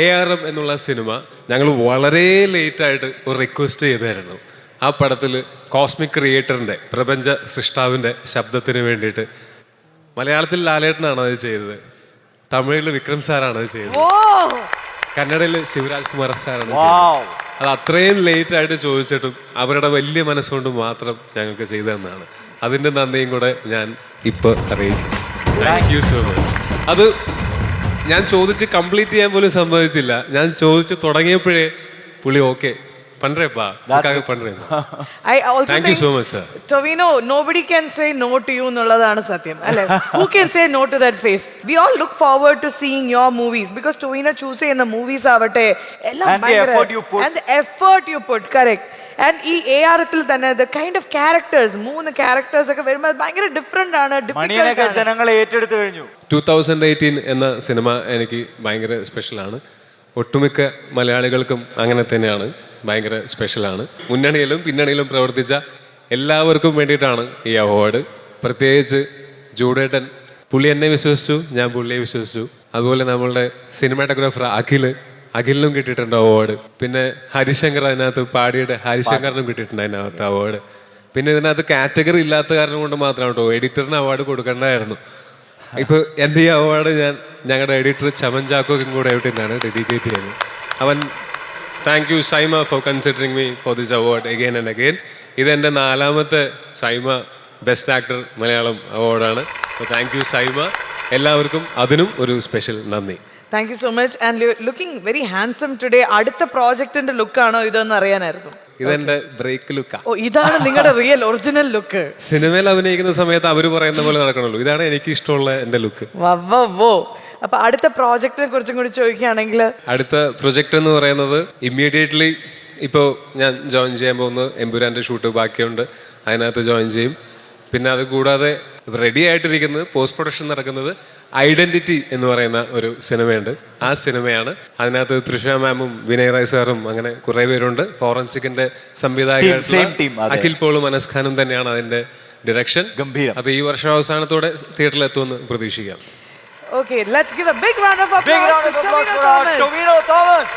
ARM എന്നുള്ള cinema ഞങ്ങൾ വളരെ ലേറ്റായിട്ട് ഒരു request ചെയ്തായിരുന്നു. ആ പടത്തിൽ cosmic ക്രിയേറ്ററിൻ്റെ, പ്രപഞ്ച സൃഷ്ടാവിൻ്റെ ശബ്ദത്തിന് വേണ്ടിയിട്ട് മലയാളത്തിൽ ലാലേട്ടനാണ് അത് ചെയ്തത്, തമിഴിൽ വിക്രം സാറാണ് അത് ചെയ്തത്, കന്നഡയിൽ ശിവരാജ് കുമാർ സാറാണ് ചെയ്തത്. അത് അത്രയും ലേറ്റായിട്ട് ചോദിച്ചിട്ടും അവരുടെ വലിയ മനസ്സുകൊണ്ട് മാത്രം ഞങ്ങൾക്ക് ചെയ്തു തന്നതാണ്. അതിൻ്റെ നന്ദിയും കൂടെ ഞാൻ ഇപ്പോൾ അറിയിക്കുന്നു. Thank you so much. അത് ഞാൻ ചോദിച്ച് കംപ്ലീറ്റ് ചെയ്യാൻ പോലും സമ്മതിച്ചില്ല. ഞാൻ ചോദിച്ച് തുടങ്ങിയപ്പോഴേ പുള്ളി ഓക്കെ പണ്ടേപ്പാ പണ്ടേ. I also Thank you think, so much, sir. Tovino, nobody can say no to you എന്നുള്ളതാണ് സത്യം അല്ലേ? Who can say no to that face? We all look forward to seeing your movies because Tovino choose ചെയ്യുന്ന movies ആവട്ടെ എല്ലാം And the effort you put. and the effort you put, correct. And ഈ ARത്തിൽ തന്നെ the kind of characters, 3 characters ഒക്കെ വരുമ്പോൾ ഭയങ്കര different ആണ്, മണിയനൊക്കെ ജനങ്ങൾ ഏറ്റെടുത്തു കഴിഞ്ഞു. 2018 എന്ന സിനിമ എനിക്ക് ഭയങ്കര സ്പെഷ്യലാണ്. ഒട്ടുമിക്ക മലയാളികൾക്കും അങ്ങനെ തന്നെയാണ്, ഭയങ്കര സ്പെഷ്യലാണ്. മുന്നണിയിലും പിന്നണിയിലും പ്രവർത്തിച്ച എല്ലാവർക്കും വേണ്ടിയിട്ടാണ് ഈ അവാർഡ്. പ്രത്യേകിച്ച് ജൂഡേട്ടൻ, പുള്ളി എന്നെ വിശ്വസിച്ചു, ഞാൻ പുള്ളിയെ വിശ്വസിച്ചു. അതുപോലെ നമ്മളുടെ സിനിമാറ്റോഗ്രാഫർ അഖിലിനും കിട്ടിയിട്ടുണ്ട് അവാർഡ്. പിന്നെ ഹരിശങ്കർ അതിനകത്ത് പാടിയുടെ ഹരിശങ്കറിനും കിട്ടിയിട്ടുണ്ട് അതിനകത്ത് അവാർഡ്. പിന്നെ ഇതിനകത്ത് കാറ്റഗറി ഇല്ലാത്ത കാരണം കൊണ്ട് മാത്രമാണ് കേട്ടോ എഡിറ്ററിന് അവാർഡ് കൊടുക്കേണ്ടതായിരുന്നു. ഇപ്പോൾ എൻ്റെ ഈ അവാർഡ് ഞാൻ ഞങ്ങളുടെ എഡിറ്റർ ചമൻ ചാക്കോക്കും കൂടെ ആയിട്ടാണ് ഡെഡിക്കേറ്റ് ചെയ്യുന്നത്. അവൻ thank you SIIMA for considering me for this award again and again. ഇതെൻ്റെ 4ാമത്തെ സൈമ ബെസ്റ്റ് ആക്ടർ മലയാളം അവാർഡാണ്. അപ്പോൾ താങ്ക് യു സൈമ. എല്ലാവർക്കും അതിനും ഒരു സ്പെഷ്യൽ നന്ദി. Thank you so much and looking very handsome today. അടുത്ത പ്രോജക്റ്റിന്റെ ലുക്കാണോ ഇതെന്ന് അറിയാനായിരുന്നു. ഇതെന്റെ ബ്രേക്ക് ലുക്കാ. ഓ, ഇതാണ് നിങ്ങളുടെ റിയൽ ഒറിജിനൽ ലുക്ക്. സിനിമയിൽ അഭിനയിക്കുന്ന സമയത്ത് അവർ പറയുന്ന പോലെ നടക്കണല്ലോ. ഇതാണ് എനിക്ക് ഇഷ്ടമുള്ള എൻ്റെ ലുക്ക്. വവ്വോ. അപ്പൊ അടുത്ത പ്രോജക്റ്റിനെ കുറിച്ചും കൂടി ചോദിക്കുകയാണെങ്കിൽ, അടുത്ത പ്രൊജക്റ്റ് എന്ന് പറയുന്നത് ഇമ്മീഡിയറ്റ്ലി ഇപ്പോൾ ഞാൻ ജോയിൻ ചെയ്യാൻ പോകുന്നത് എമ്പുരാൻ്റെ ഷൂട്ട് ബാക്കിയുണ്ട്, അതിനകത്ത് ജോയിൻ ചെയ്യും. പിന്നെ അത് കൂടാതെ റെഡി ആയിട്ടിരിക്കുന്നത് പോസ്റ്റ് പ്രൊഡക്ഷൻ നടക്കുന്നത് ഐഡന്റിറ്റി എന്ന് പറയുന്ന ഒരു സിനിമയുണ്ട്. ആ സിനിമയാണ്. അതിനകത്ത് തൃഷ മാമും വിനയ് റായ് സാറും അങ്ങനെ കുറേ പേരുണ്ട്. ഫോറൻസിക്കിന്റെ സംവിധായകൻ അഖിൽ പോളും അനസ്ഖാനും തന്നെയാണ് അതിന്റെ ഡിറക്ഷൻ. അത് ഈ വർഷാവസാനത്തോടെ തിയേറ്ററിൽ എത്തുമെന്ന് പ്രതീക്ഷിക്കാം. Okay, let's give a big round of applause to Tovino Thomas.